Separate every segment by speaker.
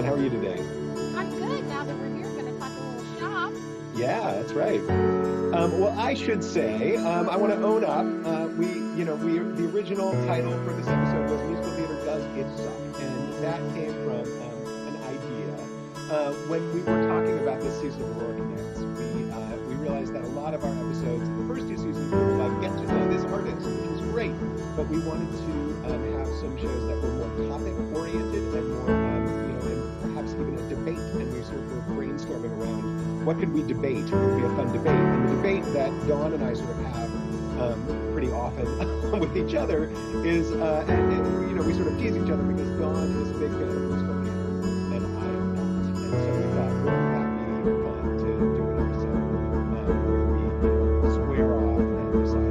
Speaker 1: Dawn. How are you today?
Speaker 2: I'm good. Now that we're here, going to talk a little shop.
Speaker 1: Yeah, that's right. Well, I should say, I want to own up. The original title for this episode was Musical Theater Does It Suck? And that came from an idea. When we were talking about this season of Aurora Connects, we realized that a lot of our episodes in the first two seasons were like, get to know this artist, which was great. But we wanted to have some shows that were more topic-oriented and more, and perhaps even a debate. And we sort of were brainstorming around what could we debate? What would be a fun debate? And the debate that Dawn and I sort of have pretty often with each other is, and we sort of tease each other because Dawn is a big fan of musical theater and I am not. And so we thought, wouldn't that be fun to do an episode where we square off and decide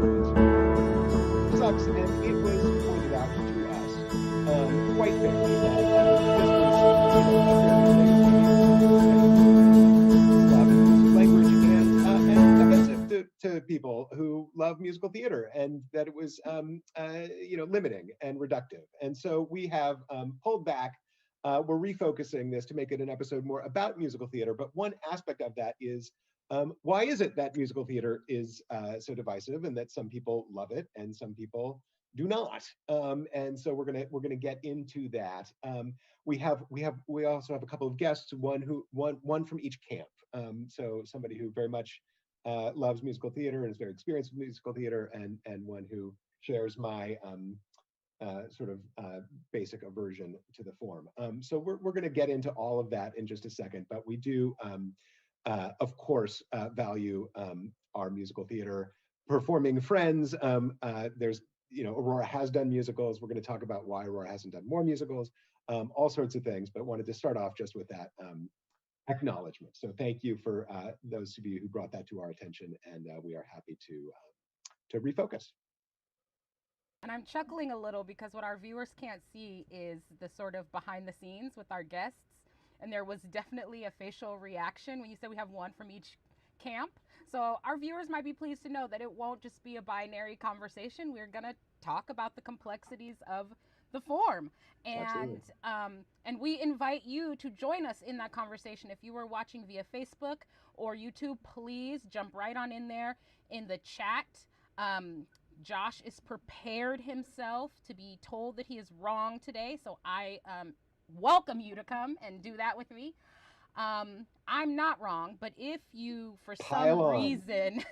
Speaker 1: what sucks? And it was pointed out to us quite fairly that this was a fairly to people who love musical theater, and that it was limiting and reductive. And so we have pulled back. We're refocusing this to make it an episode more about musical theater. But one aspect of that is why is it that musical theater is so divisive, and that some people love it and some people do not? And so we're gonna get into that. We also have a couple of guests, one from each camp. So somebody who very much loves musical theater and is very experienced with musical theater, and one who shares my basic aversion to the form. So we're going to get into all of that in just a second, but we do, of course, value our musical theater performing friends. There's, Aurora has done musicals. We're going to talk about why Aurora hasn't done more musicals, all sorts of things, but wanted to start off just with that acknowledgement. So thank you for those of you who brought that to our attention, and we are happy to refocus.
Speaker 2: And I'm chuckling a little because what our viewers can't see is the sort of behind the scenes with our guests. And there was definitely a facial reaction when you said we have one from each camp. So our viewers might be pleased to know that it won't just be a binary conversation. We're going to talk about the complexities of the form, and we invite you to join us in that conversation. If you were watching via Facebook or YouTube, please jump right on in there in the chat. Josh is prepared himself to be told that he is wrong today, so I welcome you to come and do that with me. I'm not wrong, but if you, for some reason,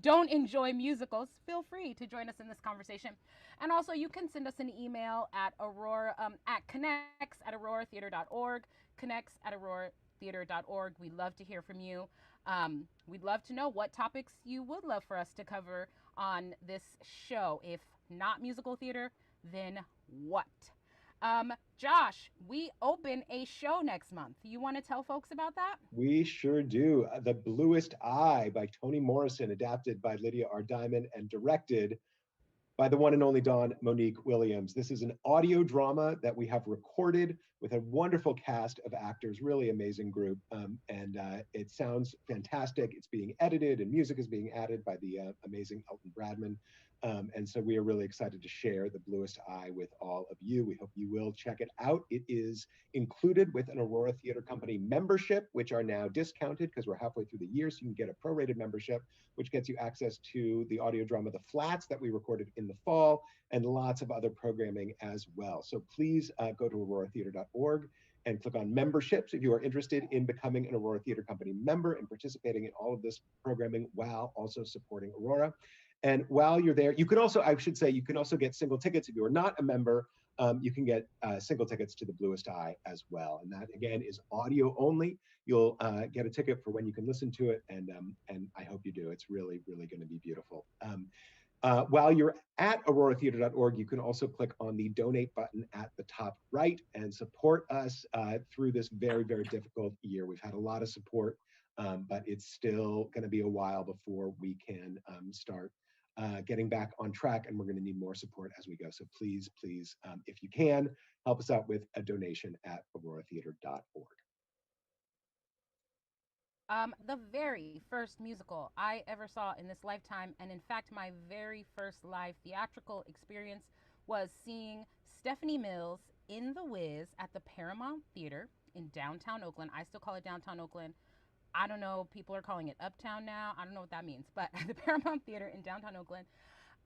Speaker 2: don't enjoy musicals, feel free to join us in this conversation. And also, you can send us an email at connects@auroratheater.org, connects@auroratheater.org. We'd love to hear from you. We'd love to know what topics you would love for us to cover on this show. If not musical theater, then what? Josh, we open a show next month. You want to tell folks about that?
Speaker 1: We sure do. The Bluest Eye by Toni Morrison, adapted by Lydia R. Diamond and directed by the one and only Dawn Monique Williams. This is an audio drama that we have recorded with a wonderful cast of actors, really amazing group. And it sounds fantastic. It's being edited and music is being added by the amazing Elton Bradman. And so we are really excited to share The Bluest Eye with all of you. We hope you will check it out. It is included with an Aurora Theater Company membership, which are now discounted because we're halfway through the year. So you can get a prorated membership, which gets you access to the audio drama, The Flats, that we recorded in the fall, and lots of other programming as well. So please go to auroratheater.org and click on memberships if you are interested in becoming an Aurora Theater Company member and participating in all of this programming while also supporting Aurora. And while you're there, you can also, I should say, you can also get single tickets. If you are not a member, you can get single tickets to The Bluest Eye as well. And that, again, is audio only. You'll get a ticket for when you can listen to it. And I hope you do. It's really, really going to be beautiful. While you're at auroratheater.org, you can also click on the donate button at the top right and support us through this very, very difficult year. We've had a lot of support, but it's still going to be a while before we can start getting back on track, and we're going to need more support as we go. So please, please, if you can, help us out with a donation at auroratheater.org.
Speaker 2: The very first musical I ever saw in this lifetime, and in fact, my very first live theatrical experience was seeing Stephanie Mills in The Wiz at the Paramount Theater in downtown Oakland. I still call it downtown Oakland. I don't know, people are calling it Uptown now. I don't know what that means, but at the Paramount Theater in downtown Oakland.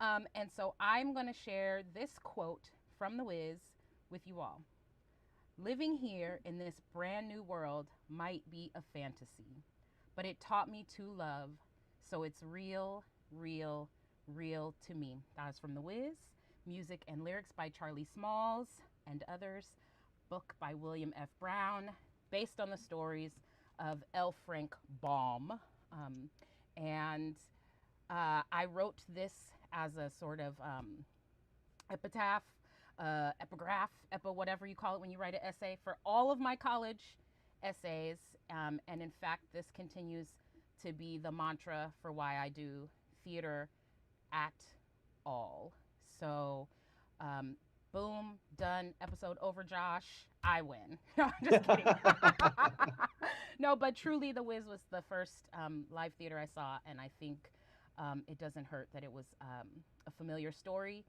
Speaker 2: And so I'm going to share this quote from The Wiz with you all. Living here in this brand new world might be a fantasy, but it taught me to love, so it's real, real, real to me. That is from The Wiz. Music and lyrics by Charlie Smalls and others. Book by William F. Brown, based on the stories of L. Frank Baum. And I wrote this as a sort of epitaph, epigraph, whatever you call it when you write an essay, for all of my college essays. And in fact, this continues to be the mantra for why I do theater at all. So, boom, done, episode over, Josh. I win. No, I'm just kidding. No, but truly, The Wiz was the first live theater I saw, and I think it doesn't hurt that it was a familiar story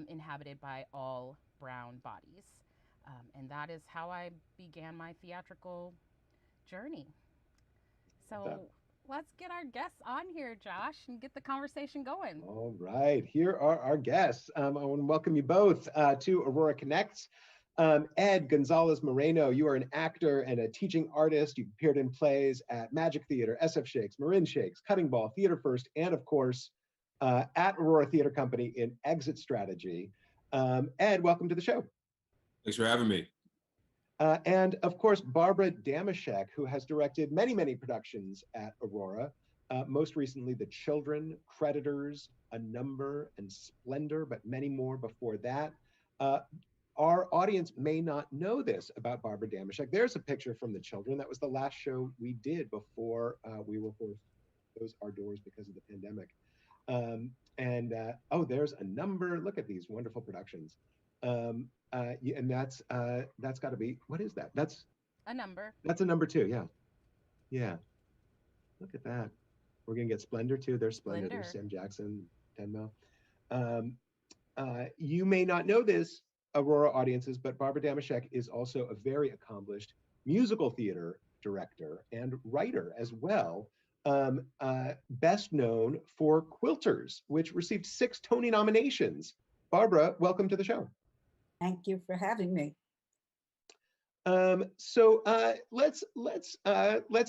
Speaker 2: inhabited by all brown bodies. And that is how I began my theatrical journey. So let's get our guests on here, Josh, and get the conversation going.
Speaker 1: All right, here are our guests. I want to welcome you both to Aurora Connects. Ed Gonzalez Moreno, you are an actor and a teaching artist. You've appeared in plays at Magic Theater, SF Shakes, Marin Shakes, Cutting Ball, Theater First, and of course, at Aurora Theater Company in Exit Strategy. Ed, welcome to the show.
Speaker 3: Thanks for having me.
Speaker 1: And of course, Barbara Damashek, who has directed many, many productions at Aurora. Most recently, The Children, Creditors, A Number, and Splendor, but many more before that. Our audience may not know this about Barbara Damashek. There's a picture from The Children. That was the last show we did before we were forced to close our doors because of the pandemic. Oh, there's A Number. Look at these wonderful productions. And that's got to be, what is that? That's
Speaker 2: A Number.
Speaker 1: That's A Number too. Yeah, yeah. Look at that. We're gonna get Splendor too. There's Splendor. There's Sam Jackson, Tenmo. You may not know this, Aurora audiences, but Barbara Damashek is also a very accomplished musical theater director and writer as well. Best known for Quilters, which received 6 Tony nominations. Barbara, welcome to the show.
Speaker 4: Thank you for having me.
Speaker 1: So let's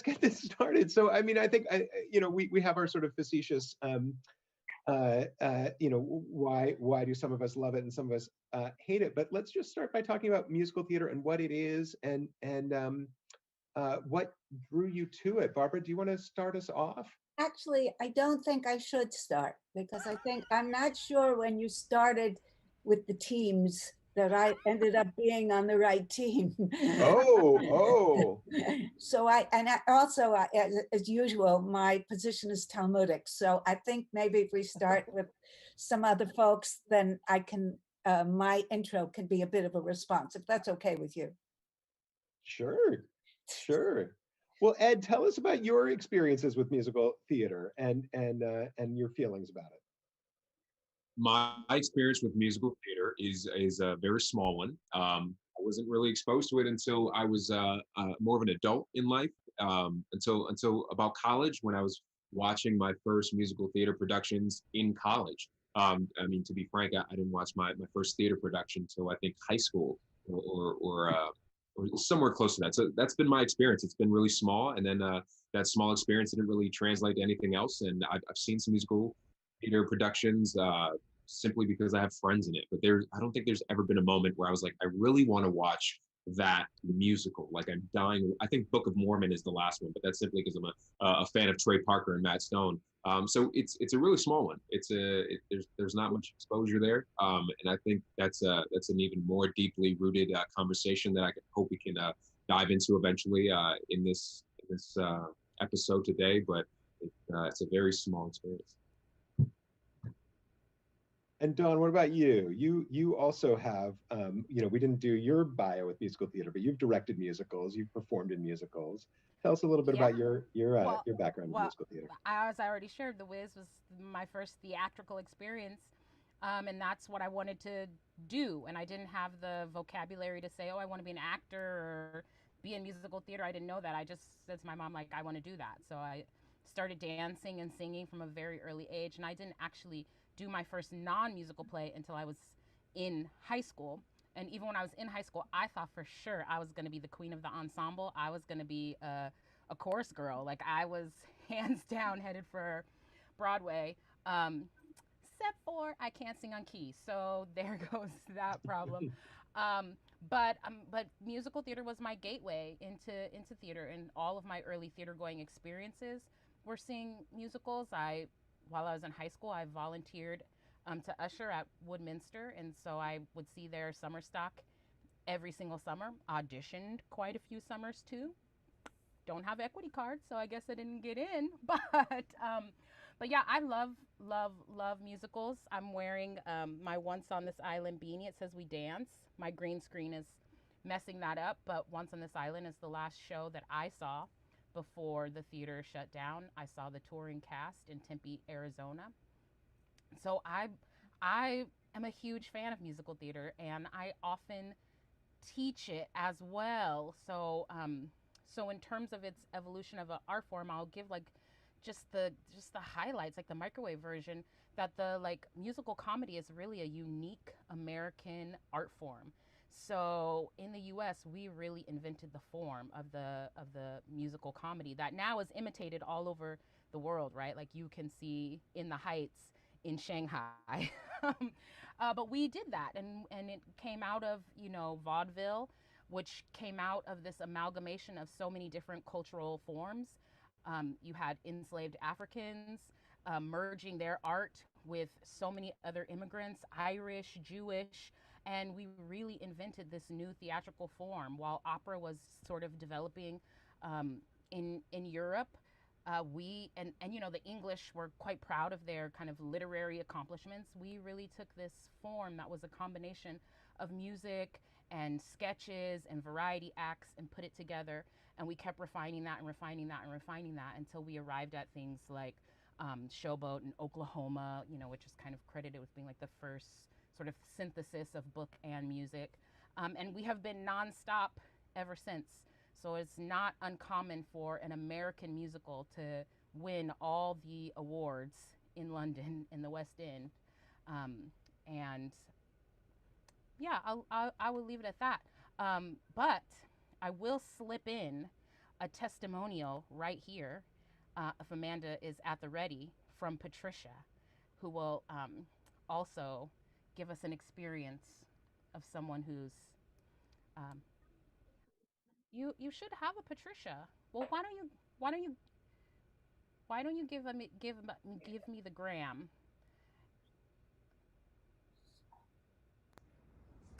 Speaker 1: get this started. So I mean, I think we have our sort of facetious why do some of us love it and some of us hate it? But let's just start by talking about musical theater and what it is and what drew you to it. Barbara, do you want to start us off?
Speaker 4: Actually, I don't think I should start because I'm not sure when you started with the teams that I ended up being on the right team.
Speaker 1: Oh.
Speaker 4: So as usual, my position is Talmudic. So I think maybe if we start with some other folks, then I can, my intro can be a bit of a response, if that's okay with you.
Speaker 1: Sure. Well, Ed, tell us about your experiences with musical theater and your feelings about it.
Speaker 3: My experience with musical theater is a very small one. I wasn't really exposed to it until I was more of an adult in life. Until about college, when I was watching my first musical theater productions in college. I mean, to be frank, I didn't watch my first theater production until I think high school or somewhere close to that. So that's been my experience. It's been really small, and then that small experience didn't really translate to anything else. And I've seen some musical theater productions simply because I have friends in it. But I don't think there's ever been a moment where I was like, I really want to watch that musical. Like I'm dying. I think Book of Mormon is the last one, but that's simply because I'm a fan of Trey Parker and Matt Stone. So it's a really small one. There's not much exposure there, and I think that's an even more deeply rooted conversation that I hope we can dive into eventually in this episode today. But it's a very small experience.
Speaker 1: And Dawn, what about you? You also have, we didn't do your bio with musical theater, but you've directed musicals, you've performed in musicals. Tell us a little bit about your background in musical theater.
Speaker 2: As I already shared, The Wiz was my first theatrical experience. And that's what I wanted to do. And I didn't have the vocabulary to say, oh, I want to be an actor or be in musical theater. I didn't know that. I just said to my mom, like, I want to do that. So I started dancing and singing from a very early age. And I didn't actually do my first non-musical play until I was in high school. And even when I was in high school, I thought for sure I was going to be the queen of the ensemble. I was going to be a chorus girl. Like, I was hands down headed for Broadway. Except for I can't sing on key, so there goes that problem. But musical theater was my gateway into theater, and all of my early theater going experiences were seeing musicals. While I was in high school, I volunteered to usher at Woodminster, and so I would see their summer stock every single summer. Auditioned quite a few summers too. Don't have equity cards, so I guess I didn't get in. But yeah, I love musicals. I'm wearing my Once on This Island beanie. It says We Dance. My green screen is messing that up, but Once on This Island is the last show that I saw before the theater shut down. I saw the touring cast in Tempe, Arizona. So I am a huge fan of musical theater, and I often teach it as well. So in terms of its evolution of an art form, I'll give like just the highlights, like the microwave version, that the like musical comedy is really a unique American art form. So in the US, we really invented the form of the musical comedy that now is imitated all over the world, right? Like you can see In the Heights in Shanghai. But we did that, and it came out of, vaudeville, which came out of this amalgamation of so many different cultural forms. You had enslaved Africans merging their art with so many other immigrants, Irish, Jewish, and we really invented this new theatrical form while opera was sort of developing in Europe. The English were quite proud of their kind of literary accomplishments. We really took this form that was a combination of music and sketches and variety acts and put it together, and we kept refining that and refining that and refining that until we arrived at things like Showboat in Oklahoma, which is kind of credited with being like the first sort of synthesis of book and music. And we have been nonstop ever since. So it's not uncommon for an American musical to win all the awards in London in the West End. And yeah, I will leave it at that. But I will slip in a testimonial right here, if Amanda is at the ready, from Patricia, who will also give us an experience of someone who's you should have a Patricia. Well, why don't you give me the gram?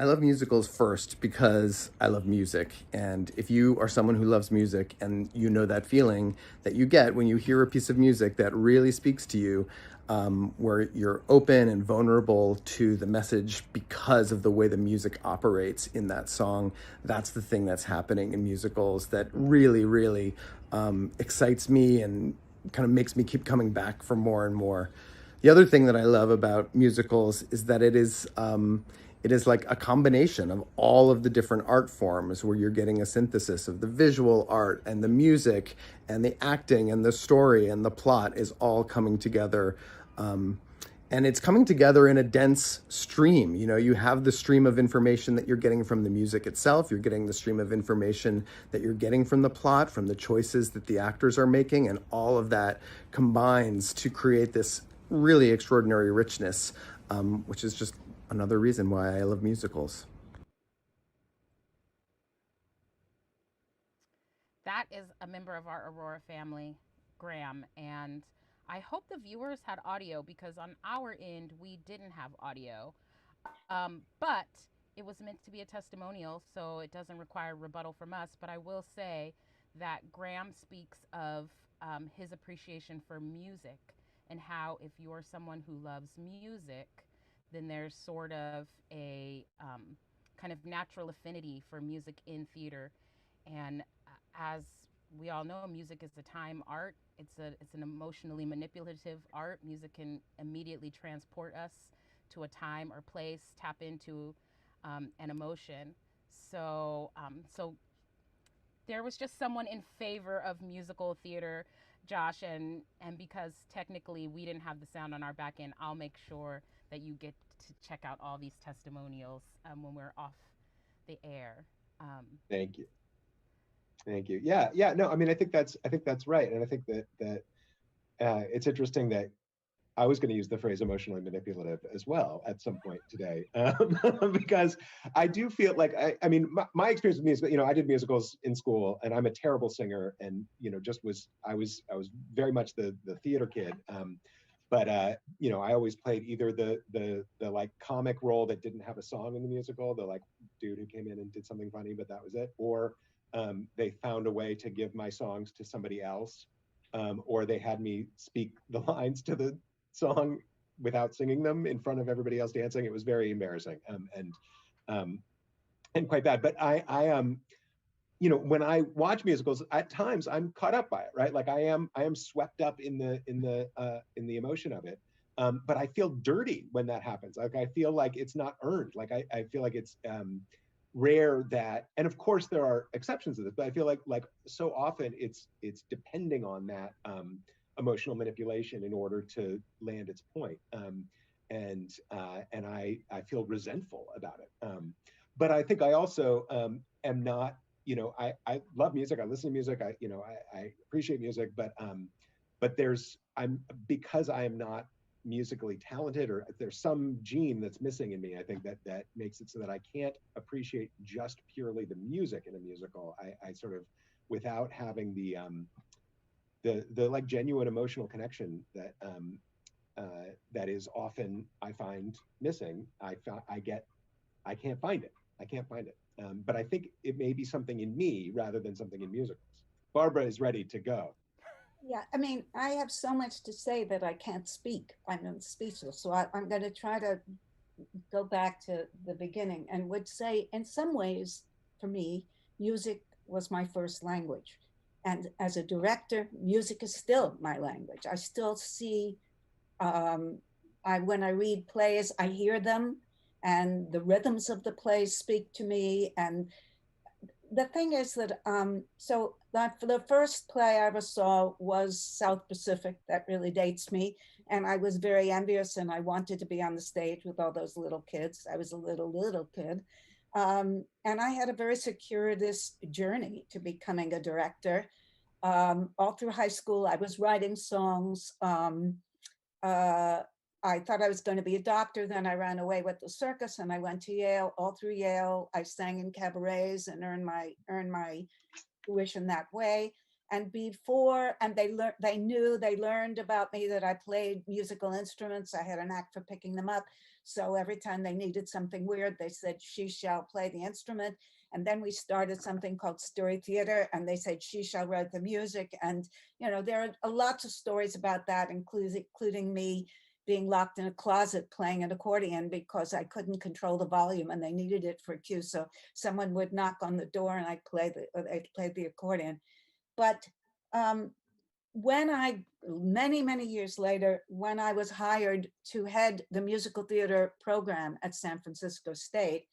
Speaker 5: I love musicals first because I love music. And if you are someone who loves music and you know that feeling that you get when you hear a piece of music that really speaks to you, where you're open and vulnerable to the message because of the way the music operates in that song, that's the thing that's happening in musicals that really, really excites me and kind of makes me keep coming back for more and more. The other thing that I love about musicals is that it is like a combination of all of the different art forms where you're getting a synthesis of the visual art and the music and the acting and the story and the plot is all coming together. And it's coming together in a dense stream. You have the stream of information that you're getting from the music itself. You're getting the stream of information that you're getting from the plot, from the choices that the actors are making, and all of that combines to create this really extraordinary richness, which is just another reason why I love musicals.
Speaker 2: That is a member of our Aurora family, Graham, and I hope the viewers had audio because on our end we didn't have audio. But it was meant to be a testimonial, so it doesn't require rebuttal from us. But I will say that Graham speaks of his appreciation for music and how if you're someone who loves music, then there's sort of a kind of natural affinity for music in theater. And as we all know, music is a time art. It's an emotionally manipulative art. Music can immediately transport us to a time or place, tap into an emotion. So there was just someone in favor of musical theater, Josh, and because technically we didn't have the sound on our back end, I'll make sure that you get to check out all these testimonials when we're off the air.
Speaker 1: Thank you. Thank you. Yeah. No, I mean, I think that's right, and I think that it's interesting that I was going to use the phrase emotionally manipulative as well at some point today, because I do feel like I mean, my experience with music, I did musicals in school, and I'm a terrible singer, and I was very much the theater kid. But I always played either the like comic role that didn't have a song in the musical, the like dude who came in and did something funny, but that was it, or they found a way to give my songs to somebody else, or they had me speak the lines to the song without singing them in front of everybody else dancing. It was very embarrassing and quite bad. But I when I watch musicals, at times I'm caught up by it, right? Like I am swept up in the emotion of it. But I feel dirty when that happens. Like I feel like it's not earned. Like I feel like it's rare that, and of course there are exceptions to this, but I feel like so often it's depending on that emotional manipulation in order to land its point. And I feel resentful about it. But I think I also am not, I love music. I listen to music. I appreciate music, but because I am not musically talented, or there's some gene that's missing in me, I think that makes it so that I can't appreciate just purely the music in a musical. I sort of, without having the like genuine emotional connection that is often, I find, missing. I can't find it. But I think it may be something in me rather than something in musicals. Barbara is ready to go.
Speaker 4: Yeah, I mean, I have so much to say that I can't speak. I'm speechless. So I'm going to try to go back to the beginning and would say, in some ways, for me, music was my first language. And as a director, music is still my language. I still see, when I read plays, I hear them, and the rhythms of the plays speak to me. And the thing is that, the first play I ever saw was South Pacific. That really dates me. And I was very envious, and I wanted to be on the stage with all those little kids. I was a little kid. And I had a very circuitous journey to becoming a director. All through high school, I was writing songs. I thought I was going to be a doctor. Then I ran away with the circus, and I went to Yale. All through Yale, I sang in cabarets and earned my tuition that way. And they learned about me that I played musical instruments. I had a knack for picking them up. So every time they needed something weird, they said, "She shall play the instrument." And then we started something called Story Theater, and they said, "She shall write the music." And, there are lots of stories about that, including me being locked in a closet playing an accordion because I couldn't control the volume and they needed it for a cue. So someone would knock on the door and I'd play the accordion. But many years later, when I was hired to head the musical theater program at San Francisco State,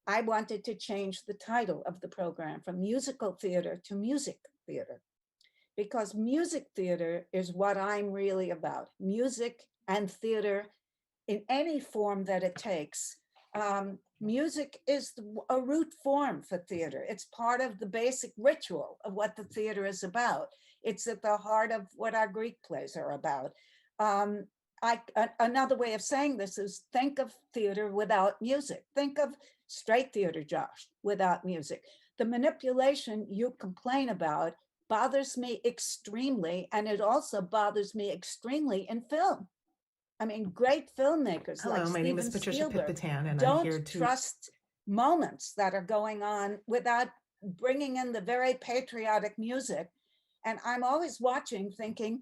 Speaker 4: I wanted to change the title of the program from musical theater to music theater, because music theater is what I'm really about. Music and theater in any form that it takes. Music is a root form for theater. It's part of the basic ritual of what the theater is about. It's at the heart of what our Greek plays are about. Another way of saying this is, think of theater without music. Think of straight theater, Josh, without music. The manipulation you complain about bothers me extremely, and it also bothers me extremely in film. I mean, great filmmakers.
Speaker 6: Hello,
Speaker 4: like
Speaker 6: my name is
Speaker 4: Steven
Speaker 6: Patricia
Speaker 4: Spielberg
Speaker 6: Pipitane, and
Speaker 4: don't
Speaker 6: I'm here to
Speaker 4: trust moments that are going on without bringing in the very patriotic music. And I'm always watching thinking,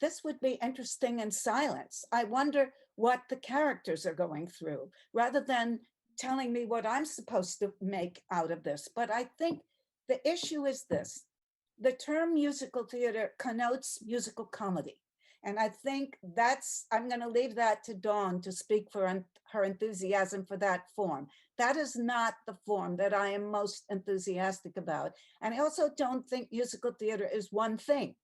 Speaker 4: this would be interesting in silence. I wonder what the characters are going through, rather than telling me what I'm supposed to make out of this. But I think the issue is this: the term musical theater connotes musical comedy. And I think I'm going to leave that to Dawn to speak for her enthusiasm for that form. That is not the form that I am most enthusiastic about. And I also don't think musical theater is one thing.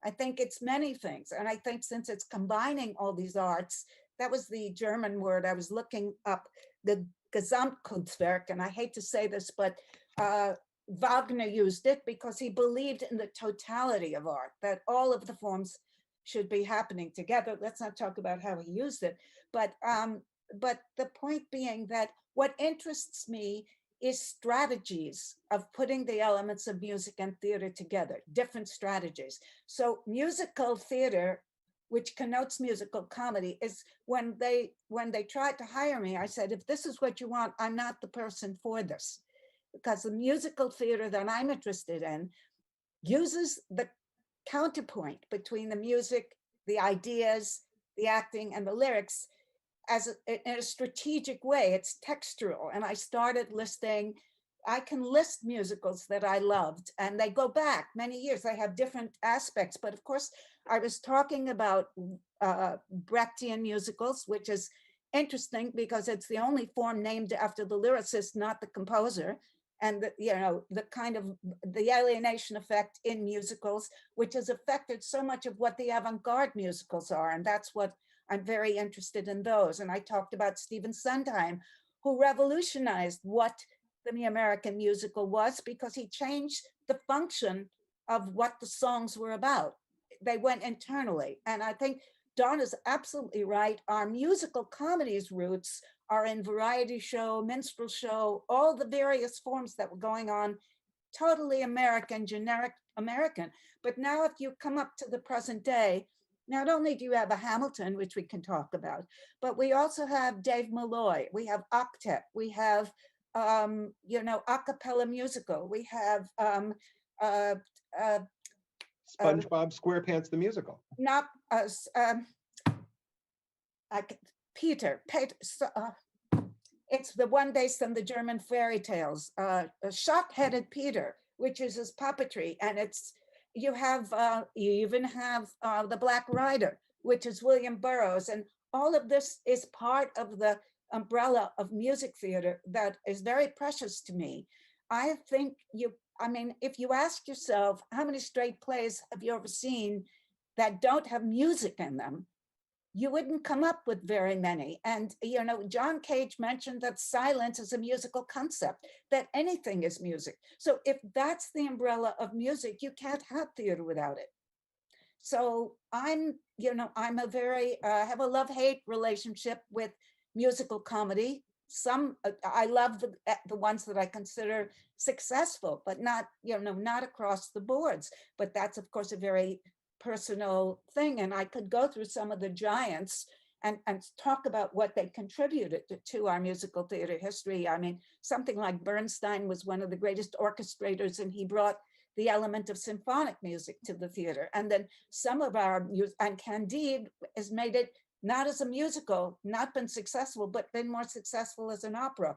Speaker 4: I think it's many things. And I think since it's combining all these arts, that was the German word I was looking up, the Gesamtkunstwerk, and I hate to say this, but Wagner used it because he believed in the totality of art, that all of the forms should be happening together. Let's not talk about how he used it, but the point being that what interests me is strategies of putting the elements of music and theater together, different strategies. So musical theater, which connotes musical comedy, is when they tried to hire me, I said, if this is what you want, I'm not the person for this. Because the musical theater that I'm interested in uses the counterpoint between the music, the ideas, the acting, and the lyrics in a strategic way. It's textural. And I started listing, I can list musicals that I loved, and they go back many years. They have different aspects. But of course, I was talking about Brechtian musicals, which is interesting because it's the only form named after the lyricist, not the composer. And the kind of the alienation effect in musicals, which has affected so much of what the avant-garde musicals are. And that's what I'm very interested in those. And I talked about Stephen Sondheim, who revolutionized what the American musical was because he changed the function of what the songs were about. They went internally. And I think Dawn is absolutely right. Our musical comedies roots are in variety show, minstrel show, all the various forms that were going on, totally American, generic American. But now if you come up to the present day, not only do you have a Hamilton, which we can talk about, but we also have Dave Malloy, we have Octet, we have, a cappella musical, we have
Speaker 1: SpongeBob SquarePants the musical.
Speaker 4: Not Peter. It's the one based on the German fairy tales. Shock-headed Peter, which is his puppetry, and you even have the Black Rider, which is William Burroughs, and all of this is part of the umbrella of music theater that is very precious to me. I think if you ask yourself, how many straight plays have you ever seen that don't have music in them? You wouldn't come up with very many. And, John Cage mentioned that silence is a musical concept, that anything is music. So if that's the umbrella of music, you can't have theater without it. So I'm a very, have a love-hate relationship with musical comedy. I love the ones that I consider successful, but not across the boards. But that's, of course, a very personal thing. And I could go through some of the giants and talk about what they contributed to our musical theater history. I mean, something like Bernstein was one of the greatest orchestrators, and he brought the element of symphonic music to the theater. And then some of our music, and Candide has made it not as a musical, not been successful, but been more successful as an opera.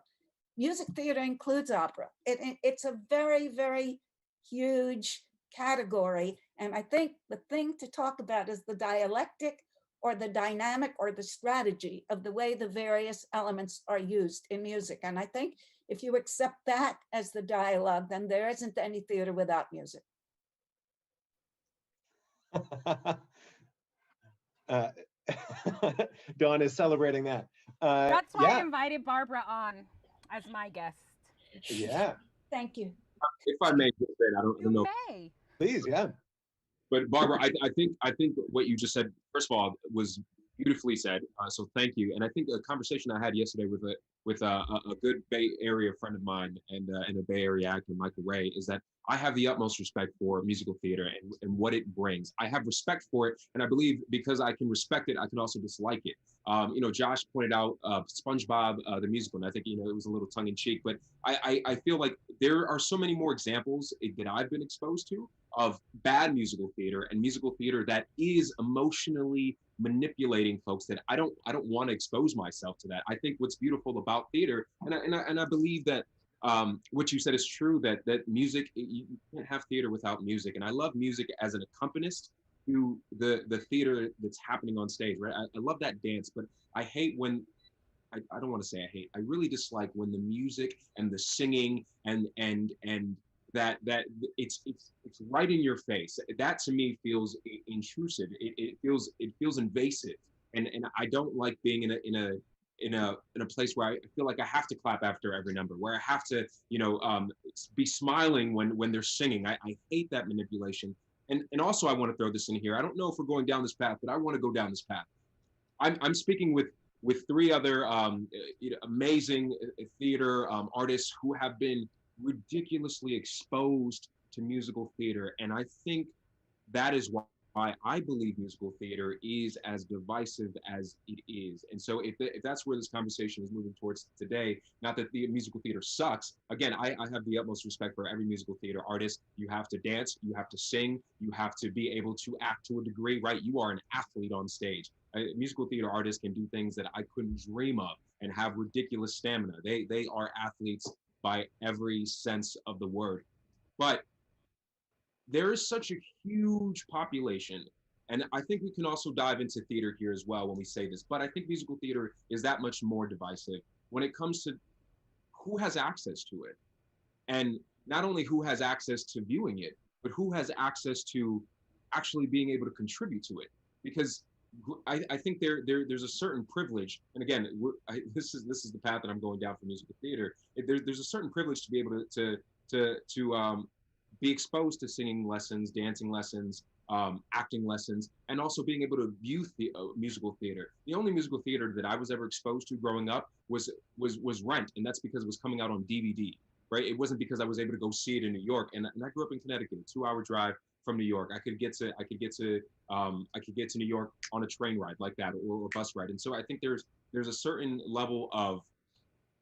Speaker 4: Music theater includes opera. It's a very, very huge category. And I think the thing to talk about is the dialectic or the dynamic or the strategy of the way the various elements are used in music. And I think if you accept that as the dialogue, then there isn't any theater without music.
Speaker 1: Dawn is celebrating that.
Speaker 2: That's why I invited Barbara on as my guest.
Speaker 1: Yeah.
Speaker 4: Thank you.
Speaker 3: If I may just say, I don't know.
Speaker 2: May.
Speaker 1: Please, yeah.
Speaker 3: But Barbara, I think what you just said, first of all, was beautifully said. So thank you. And I think a conversation I had yesterday with a good Bay Area friend of mine and a Bay Area actor, Michael Ray, is that I have the utmost respect for musical theater and what it brings. I have respect for it, and I believe because I can respect it, I can also dislike it. Josh pointed out SpongeBob the musical, and I think it was a little tongue in cheek, but I feel like there are so many more examples that I've been exposed to of bad musical theater and musical theater that is emotionally manipulating folks that I don't want to expose myself to that. I think what's beautiful about theater, and I believe that what you said is true, that music, you can't have theater without music. And I love music as an accompanist to the theater that's happening on stage, right? I love that dance, but I hate when I don't want to say I hate. I really dislike when the music and the singing and that it's right in your face. That to me feels intrusive. It feels invasive, and I don't like being in a place where I feel like I have to clap after every number, where I have to be smiling when they're singing. I hate that manipulation. And also I want to throw this in here. I don't know if we're going down this path, but I want to go down this path. I'm speaking with three other amazing theater artists who have been ridiculously exposed to musical theater, and I think that is why I believe musical theater is as divisive as it is. And so if that's where this conversation is moving towards today, not that the musical theater sucks. Again, I have the utmost respect for every musical theater artist. You have to dance, you have to sing, you have to be able to act to a degree, right? You are an athlete on stage. Musical theater artists can do things that I couldn't dream of and have ridiculous stamina. They are athletes by every sense of the word. But there is such a huge population, and I think we can also dive into theater here as well when we say this, but I think musical theater is that much more divisive when it comes to who has access to it, and not only who has access to viewing it, but who has access to actually being able to contribute to it. Because I think there's a certain privilege, and again, this is the path that I'm going down for musical theater. There's a certain privilege to be able to be exposed to singing lessons, dancing lessons, acting lessons, and also being able to view musical theater. The only musical theater that I was ever exposed to growing up was Rent, and that's because it was coming out on DVD, right? It wasn't because I was able to go see it in New York, and I grew up in Connecticut, a 2-hour drive from New York. I could get to New York on a train ride like that, or a bus ride. And so I think there's a certain level of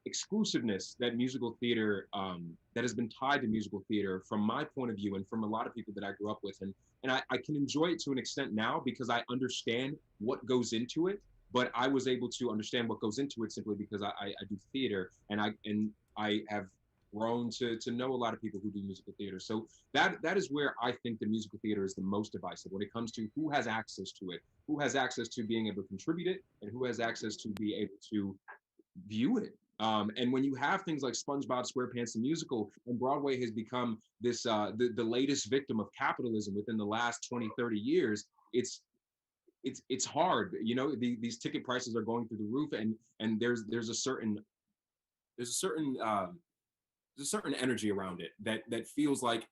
Speaker 3: exclusiveness that musical theater that has been tied to musical theater from my point of view and from a lot of people that I grew up with, and I can enjoy it to an extent now because I understand what goes into it, but I was able to understand what goes into it simply because I do theater, and I have grown to know a lot of people who do musical theater. So that is where I think the musical theater is the most divisive when it comes to who has access to it, who has access to being able to contribute it, and who has access to be able to view it. And when you have things like SpongeBob SquarePants the musical, and Broadway has become this the latest victim of capitalism within the last 20, 30 years, it's hard. These ticket prices are going through the roof, and there's a certain energy around it that feels like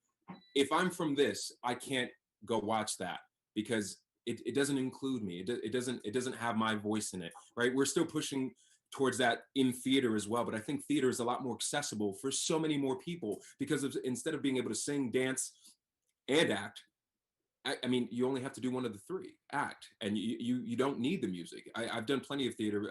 Speaker 3: if I'm from this, I can't go watch that because it doesn't include me. It doesn't have my voice in it, right? We're still pushing towards that in theater as well, but I think theater is a lot more accessible for so many more people because instead of being able to sing, dance, and act, I mean, you only have to do one of the three, act, and you don't need the music. I've done plenty of theater,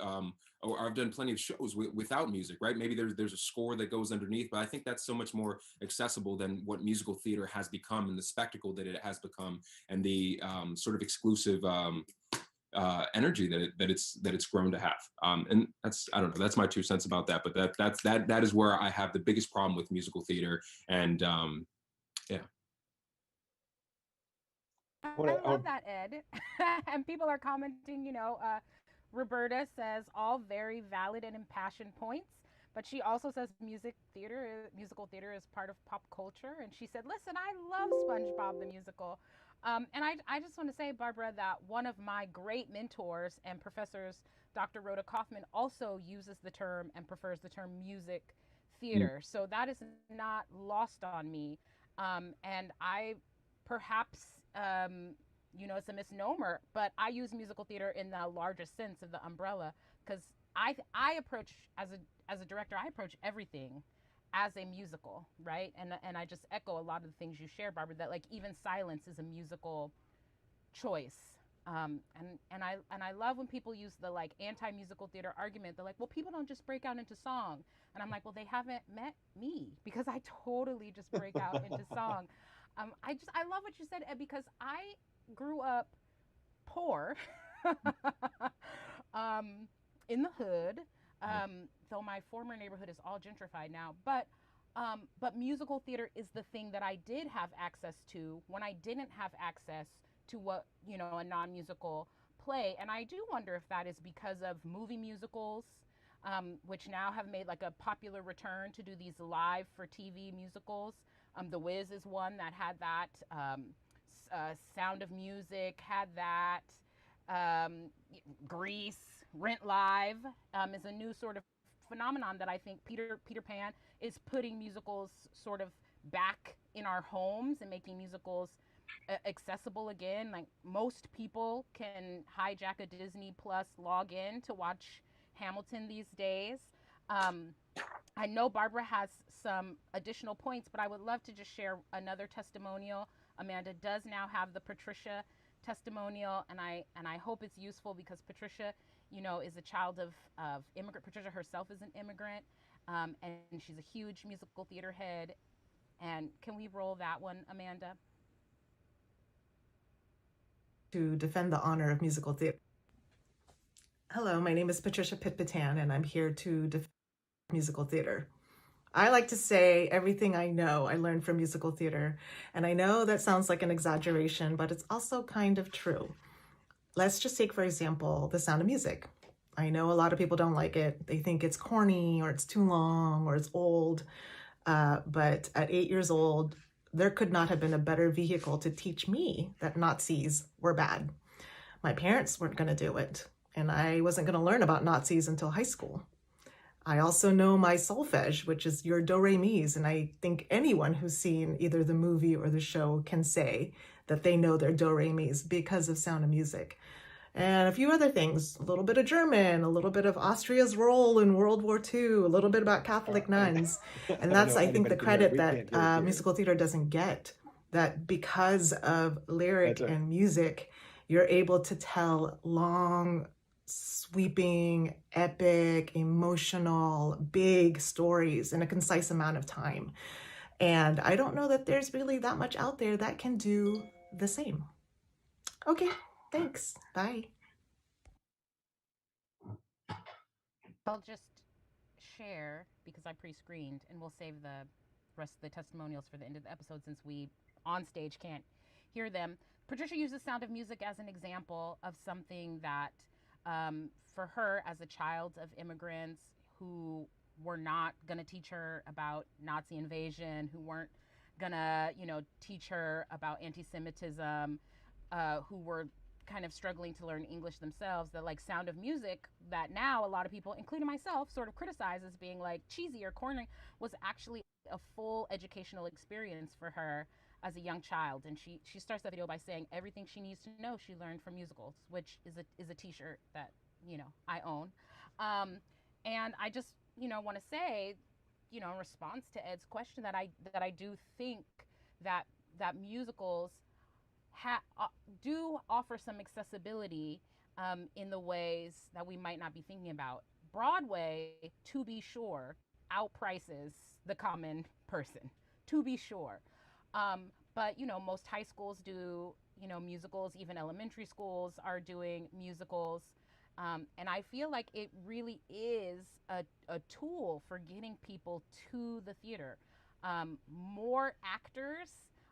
Speaker 3: or I've done plenty of shows without music, right? Maybe there's a score that goes underneath, but I think that's so much more accessible than what musical theater has become and the spectacle that it has become, and the sort of exclusive energy that it's grown to have. And I don't know, that's my 2 cents about that, but that is where I have the biggest problem with musical theater, and yeah.
Speaker 2: I love that, Ed. And people are commenting, Roberta says all very valid and impassioned points, but she also says musical theater is part of pop culture. And she said, listen, I love SpongeBob the musical. And I just want to say, Barbara, that one of my great mentors and professors, Dr. Rhoda Kaufman, also uses the term and prefers the term music theater. So that is not lost on me. And I perhaps it's a misnomer, but I use musical theater in the largest sense of the umbrella, because I approach as a director, I approach everything as a musical, right? And I just echo a lot of the things you shared, Barbara, that like even silence is a musical choice. And I love when people use the like anti-musical theater argument. They're like, well, people don't just break out into song. And I'm like, well, they haven't met me, because I totally just break out into song. I love what you said, Ed, because I grew up poor, in the hood, though my former neighborhood is all gentrified now. But musical theater is the thing that I did have access to when I didn't have access to what, you know, a non-musical play. And I do wonder if that is because of movie musicals, which now have made like a popular return to do these live for TV musicals. The Wiz is one that had that. Sound of Music had that. Grease, Rent Live is a new sort of phenomenon that I think Peter Pan is putting musicals sort of back in our homes and making musicals accessible again. Like most people can hijack a Disney Plus login to watch Hamilton these days. I know Barbara has some additional points, but I would love to just share another testimonial. Amanda does now have the Patricia testimonial, and I hope it's useful because Patricia, you know, is a child of immigrant. Patricia herself is an immigrant, and she's a huge musical theater head. And can we roll that one, Amanda?
Speaker 6: To defend the honor of musical theater. Hello, my name is Patricia Pitpatan, and I'm here to defend musical theater. I like to say everything I know I learned from musical theater, and I know that sounds like an exaggeration, but it's also kind of true. Let's just take, for example, The Sound of Music. I know a lot of people don't like it. They think it's corny, or it's too long, or it's old, but at 8 years old, there could not have been a better vehicle to teach me that Nazis were bad. My parents weren't going to do it, and I wasn't going to learn about Nazis until high school. I also know my solfege, which is your do-re-mis, and I think anyone who's seen either the movie or the show can say that they know their do-re-mis because of Sound of Music. And a few other things, a little bit of German, a little bit of Austria's role in World War II, a little bit about Catholic nuns. And that's, I think, the credit that musical theater doesn't get, that because of lyric and music, you're able to tell long, sweeping, epic, emotional, big stories in a concise amount of time. And I don't know that there's really that much out there that can do the same. Okay, thanks. Bye.
Speaker 2: I'll just share, because I pre-screened, and we'll save the rest of the testimonials for the end of the episode since we on stage can't hear them. Patricia uses Sound of Music as an example of something that for her as a child of immigrants who were not going to teach her about Nazi invasion, who weren't going to, you know, teach her about anti-Semitism, who were kind of struggling to learn English themselves, that like Sound of Music, that now a lot of people, including myself, sort of criticize as being like cheesy or corny, was actually a full educational experience for her as a young child. And she starts that video by saying everything she needs to know she learned from musicals, which is a t-shirt that, you know, I own. And I just, you know, want to say, you know, in response to Ed's question, that I do think that musicals do offer some accessibility in the ways that we might not be thinking about. Broadway, to be sure, outprices the common person, to be sure. But, you know, most high schools do, you know, musicals, even elementary schools are doing musicals. And I feel like it really is a tool for getting people to the theater. More actors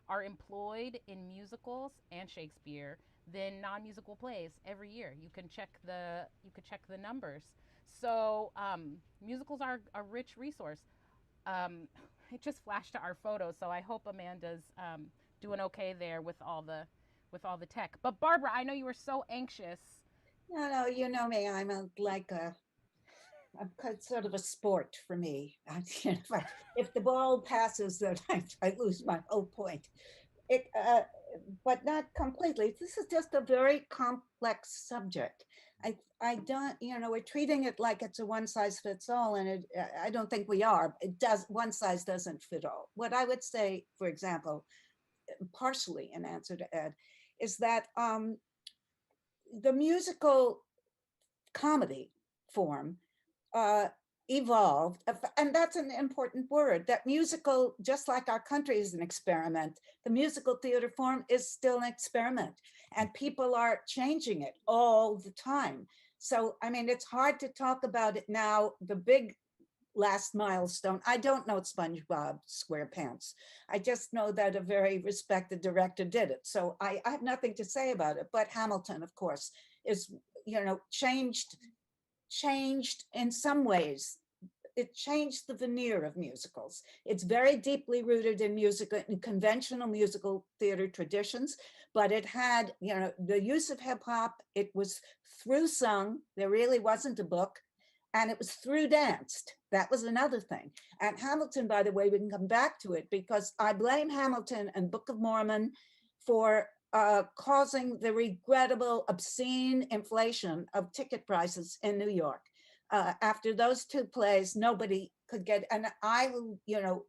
Speaker 2: are employed in musicals and Shakespeare than non-musical plays every year. You can check the numbers. So musicals are a rich resource. It just flashed to our photos, so I hope Amanda's doing okay there with all the tech. But Barbara, I know you were so anxious.
Speaker 4: No, you know me. I'm sort of a sport for me. If the ball passes, then I lose my whole point. But not completely. This is just a very complex subject. I don't, you know, we're treating it like it's a one size fits all, and I don't think we are. One size doesn't fit all. What I would say, for example, partially in answer to Ed, is that the musical comedy form evolved, and that's an important word, that musical, just like our country is an experiment, the musical theater form is still an experiment, and people are changing it all the time. So, I mean, it's hard to talk about it now. The big last milestone. I don't know SpongeBob SquarePants. I just know that a very respected director did it. So I have nothing to say about it. But Hamilton, of course, is, changed in some ways. It changed the veneer of musicals. It's very deeply rooted in musical, in conventional musical theater traditions, but it had, the use of hip hop. It was through sung. There really wasn't a book, and it was through danced. That was another thing. And Hamilton, by the way, we can come back to it, because I blame Hamilton and Book of Mormon for causing the regrettable, obscene inflation of ticket prices in New York. After those two plays, nobody could get, and I,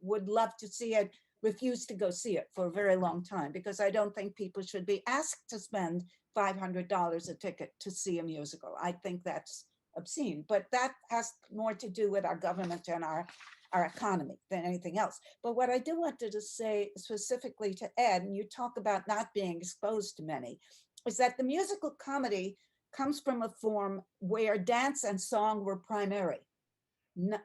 Speaker 4: would love to see it, refused to go see it for a very long time, because I don't think people should be asked to spend $500 a ticket to see a musical. I think that's obscene, but that has more to do with our government and our economy than anything else. But what I do want to just say specifically to Ed, and you talk about not being exposed to many, is that the musical comedy comes from a form where dance and song were primary.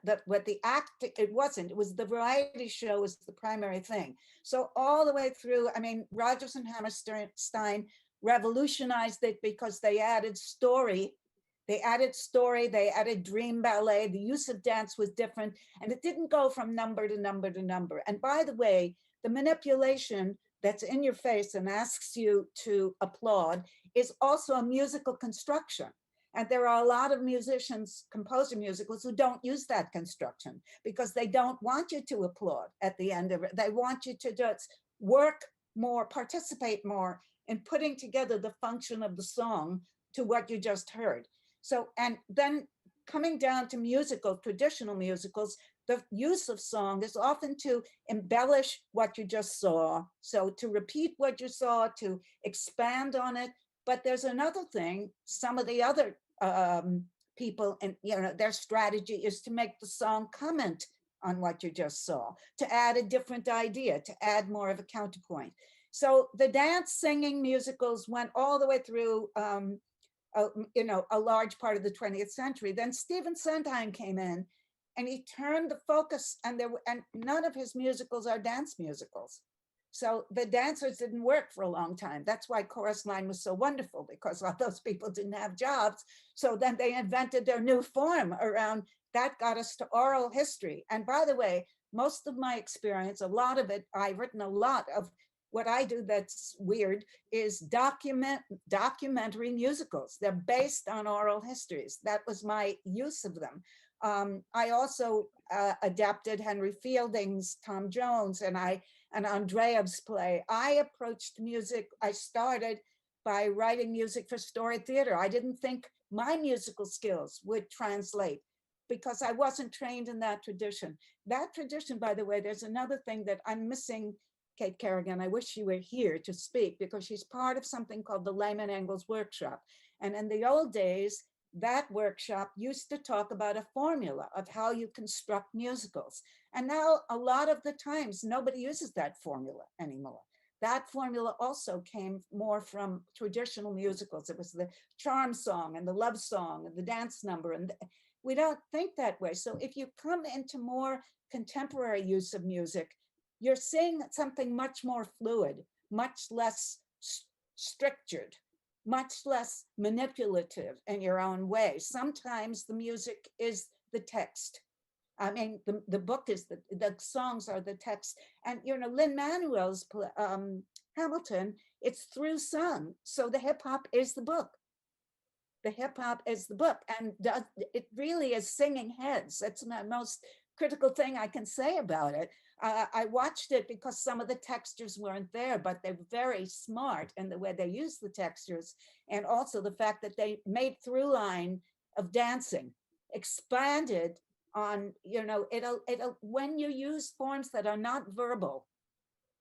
Speaker 4: That what the act, it wasn't, it was the variety show was the primary thing. So all the way through, I mean, Rodgers and Hammerstein revolutionized it because they added story. They added dream ballet. The use of dance was different, and it didn't go from number to number to number. And by the way, the manipulation that's in your face and asks you to applaud is also a musical construction. And there are a lot of musicians, composer musicals, who don't use that construction because they don't want you to applaud at the end of it. They want you to just work more, participate more in putting together the function of the song to what you just heard. So, and then coming down to traditional musicals, the use of song is often to embellish what you just saw. So to repeat what you saw, to expand on it. But there's another thing, some of the other people, and their strategy is to make the song comment on what you just saw, to add a different idea, to add more of a counterpoint. So the dance singing musicals went all the way through a large part of the 20th century. Then Stephen Sondheim came in and he turned the focus, and none of his musicals are dance musicals. So the dancers didn't work for a long time. That's why Chorus Line was so wonderful, because all those people didn't have jobs. So then they invented their new form around that, got us to oral history. And by the way, most of my experience, a lot of it, I've written a lot of what I do that's weird is documentary musicals. They're based on oral histories. That was my use of them. I also adapted Henry Fielding's Tom Jones and Andreev's play. I approached music, I started by writing music for story theater. I didn't think my musical skills would translate because I wasn't trained in that tradition. That tradition, by the way, there's another thing that I'm missing, Kate Kerrigan. I wish she were here to speak, because she's part of something called the Lehman Engels Workshop. And in the old days, that workshop used to talk about a formula of how you construct musicals. And now a lot of the times, nobody uses that formula anymore. That formula also came more from traditional musicals. It was the charm song and the love song and the dance number. And we don't think that way. So if you come into more contemporary use of music, you're seeing something much more fluid, much less structured, much less manipulative in your own way. Sometimes the music is the text. I mean, the book is the songs are the text. And, Lin-Manuel's Hamilton, it's through song. So the hip hop is the book. The hip hop is the book. And it really is singing heads. That's the most critical thing I can say about it. I watched it because some of the textures weren't there, but they're very smart in the way they use the textures. And also the fact that they made through line of dancing, expanded on, it'll when you use forms that are not verbal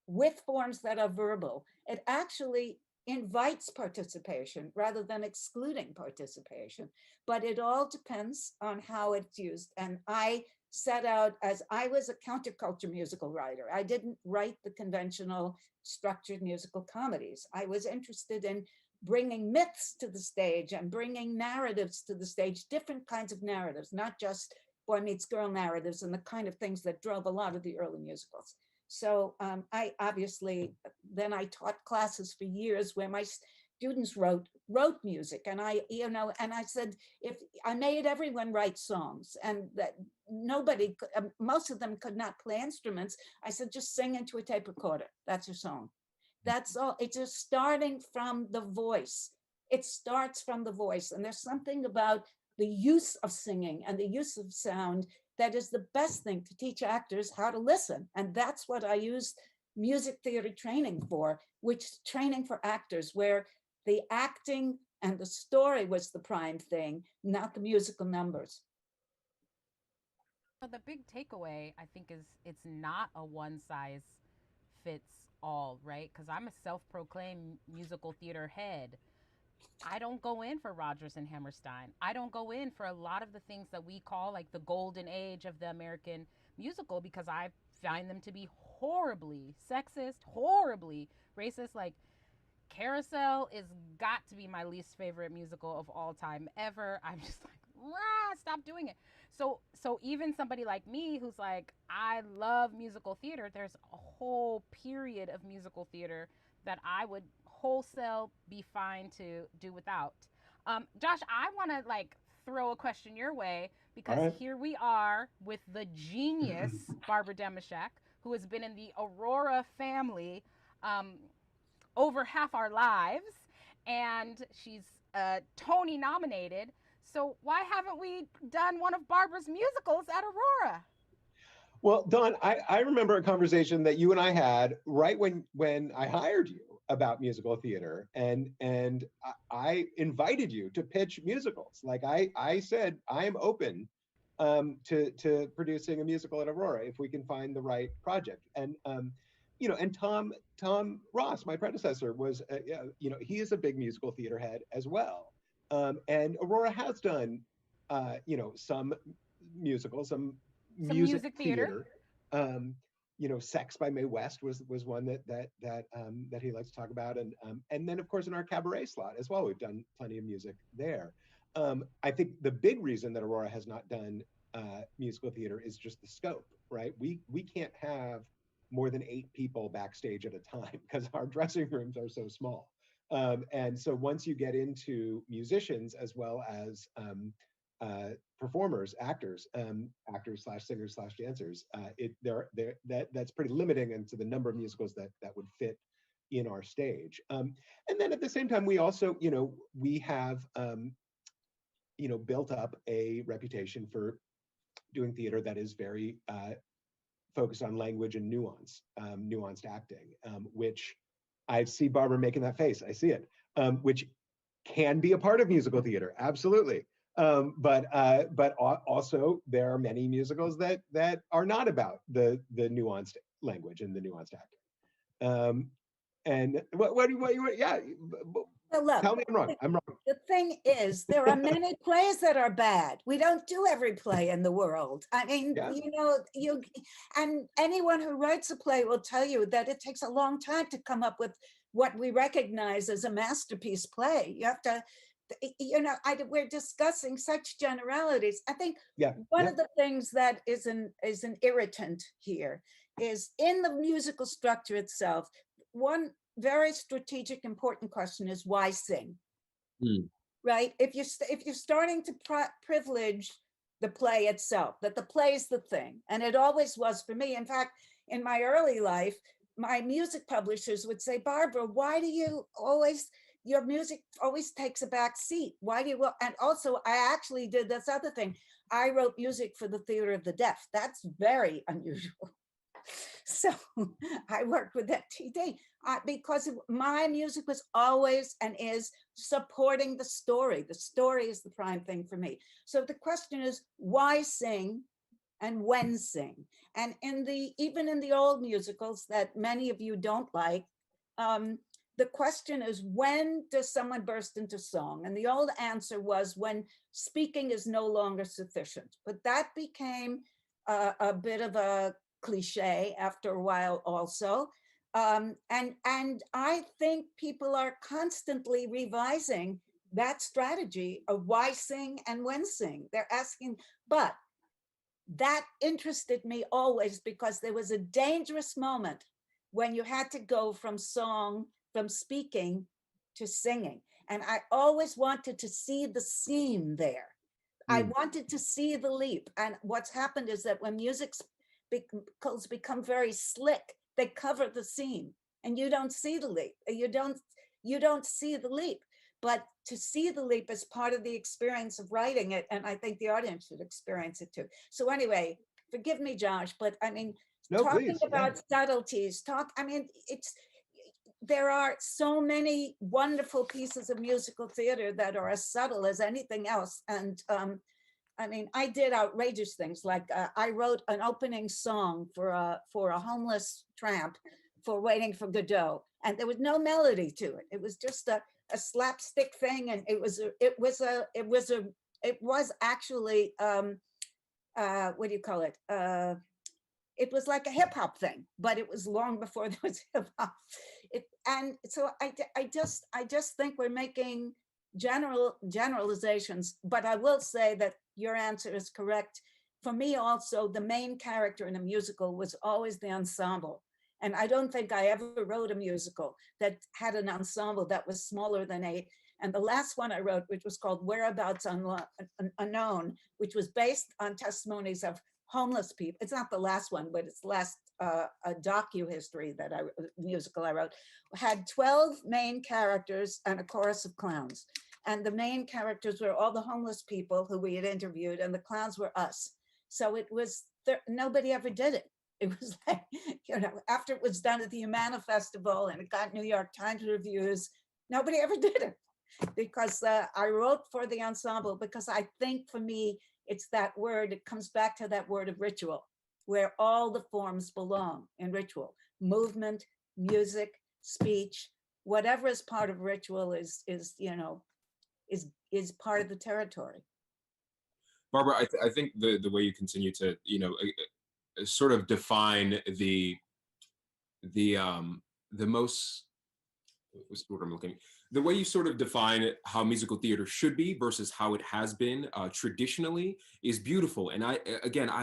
Speaker 4: with forms that are verbal, it actually invites participation rather than excluding participation. But it all depends on how it's used. And I set out, as I was a counterculture musical writer. I didn't write the conventional structured musical comedies. I was interested in bringing myths to the stage and bringing narratives to the stage, different kinds of narratives, not just boy meets girl narratives and the kind of things that drove a lot of the early musicals. So I obviously, then I taught classes for years where my students wrote music, and I said, if I made everyone write songs, and that nobody, most of them could not play instruments. I said, just sing into a tape recorder. That's your song. That's all. It's just starting from the voice. It starts from the voice, and there's something about the use of singing and the use of sound that is the best thing to teach actors how to listen. And that's what I use music theater training for, which training for actors, where the acting and the story was the prime thing, not the musical numbers.
Speaker 2: The big takeaway, I think, is it's not a one size fits all, right? Because I'm a self-proclaimed musical theater head. I don't go in for Rodgers and Hammerstein. I don't go in for a lot of the things that we call like the golden age of the American musical, because I find them to be horribly sexist, horribly racist. Like Carousel is got to be my least favorite musical of all time ever. I'm just like, rah, stop doing it. So even somebody like me who's like, I love musical theater, there's a whole period of musical theater that I would wholesale be fine to do without. Josh, I want to like throw a question your way, because
Speaker 1: right.
Speaker 2: Here we are with the genius Barbara Damashek, who has been in the Aurora family over half our lives, and she's Tony nominated. So why haven't we done one of Barbara's musicals at Aurora?
Speaker 1: Well, Dawn, I remember a conversation that you and I had right when I hired you about musical theater, and I invited you to pitch musicals. Like I said, I am open to producing a musical at Aurora if we can find the right project. And and Tom Ross, my predecessor, was he is a big musical theater head as well. And Aurora has done some musicals, some music theater. Sex by Mae West was one that he likes to talk about, and then of course in our cabaret slot as well, we've done plenty of music there. I think the big reason that Aurora has not done musical theater is just the scope, right? We can't have more than 8 people backstage at a time because our dressing rooms are so small. And so once you get into musicians as well as performers, actors slash singers slash dancers, that's pretty limiting into the number of musicals that would fit in our stage. And then at the same time, we also, we have, built up a reputation for doing theater that is very focused on language and nuanced acting, which I see Barbara making that face. I see it, which can be a part of musical theater, absolutely. But also there are many musicals that are not about the nuanced language and the nuanced acting. And what yeah.
Speaker 4: Well, look,
Speaker 1: tell me I'm wrong. I'm wrong.
Speaker 4: The thing is, there are many plays that are bad. We don't do every play in the world. I mean, yeah. And anyone who writes a play will tell you that it takes a long time to come up with what we recognize as a masterpiece play. You have to, we're discussing such generalities. I think one of the things that is an irritant here is in the musical structure itself. One very strategic, important question is why sing, right? If you're starting to privilege the play itself, that the play is the thing, and it always was for me. In fact, in my early life, my music publishers would say, Barbara, why do you always, your music always takes a back seat? Why do you, and also I actually did this other thing. I wrote music for the Theater of the Deaf. That's very unusual. So I worked with FTD because my music was always and is supporting the story. The story is the prime thing for me. So the question is, why sing and when sing? And even in the old musicals that many of you don't like, the question is, when does someone burst into song? And the old answer was when speaking is no longer sufficient. But that became a bit of a cliche after a while also. And I think people are constantly revising that strategy of why sing and when sing. They're asking, but that interested me always, because there was a dangerous moment when you had to go from speaking to singing. And I always wanted to see the seam there. I wanted to see the leap. And what's happened is that when musicals become very slick, they cover the seam and you don't see the leap. You don't see the leap. But to see the leap is part of the experience of writing it. And I think the audience should experience it too. So anyway, forgive me, Josh, but I mean,
Speaker 1: No,
Speaker 4: talking
Speaker 1: please.
Speaker 4: about subtleties, there are so many wonderful pieces of musical theater that are as subtle as anything else. And I mean, I did outrageous things. Like I wrote an opening song for a homeless tramp for Waiting for Godot. And there was no melody to it. It was just a slapstick thing. And it was actually, what do you call it? It was like a hip hop thing, but it was long before there was hip hop. And so I just think we're making generalizations, but I will say that your answer is correct. For me also, the main character in a musical was always the ensemble. And I don't think I ever wrote a musical that had an ensemble that was smaller than 8. And the last one I wrote, which was called Whereabouts Unknown, which was based on testimonies of homeless people. It's not the last one, but it's the last a docu-history musical I wrote, had 12 main characters and a chorus of clowns. And the main characters were all the homeless people who we had interviewed, and the clowns were us. So it was, nobody ever did it. It was like, after it was done at the Humana Festival and it got New York Times reviews, nobody ever did it. Because I wrote for the ensemble, because I think for me, it's that word, it comes back to that word of ritual, where all the forms belong in ritual. Movement, music, speech, whatever is part of ritual is part of the territory.
Speaker 3: Barbara, I think the way you continue to, sort of define the most, what's the word I'm looking, the way you sort of define how musical theater should be versus how it has been traditionally is beautiful. And I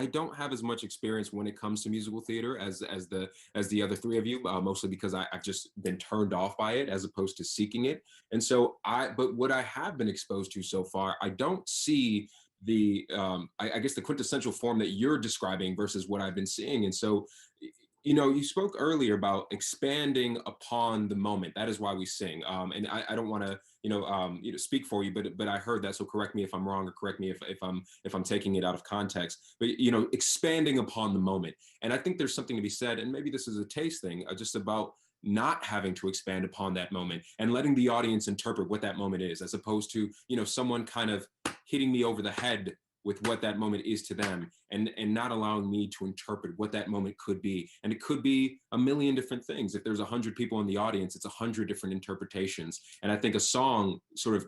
Speaker 3: don't have as much experience when it comes to musical theater as the other three of you, mostly because I've just been turned off by it as opposed to seeking it. And so but what I have been exposed to so far, I don't see I guess the quintessential form that you're describing versus what I've been seeing. And so, you spoke earlier about expanding upon the moment. That is why we sing. And I don't want to, speak for you, but I heard that. So correct me if I'm wrong, or correct me if I'm taking it out of context. But expanding upon the moment. And I think there's something to be said, and maybe this is a taste thing, just about not having to expand upon that moment and letting the audience interpret what that moment is, as opposed to someone kind of hitting me over the head with what that moment is to them, and not allowing me to interpret what that moment could be. And it could be a million different things. If there's 100 people in the audience, it's 100 different interpretations. And I think a song sort of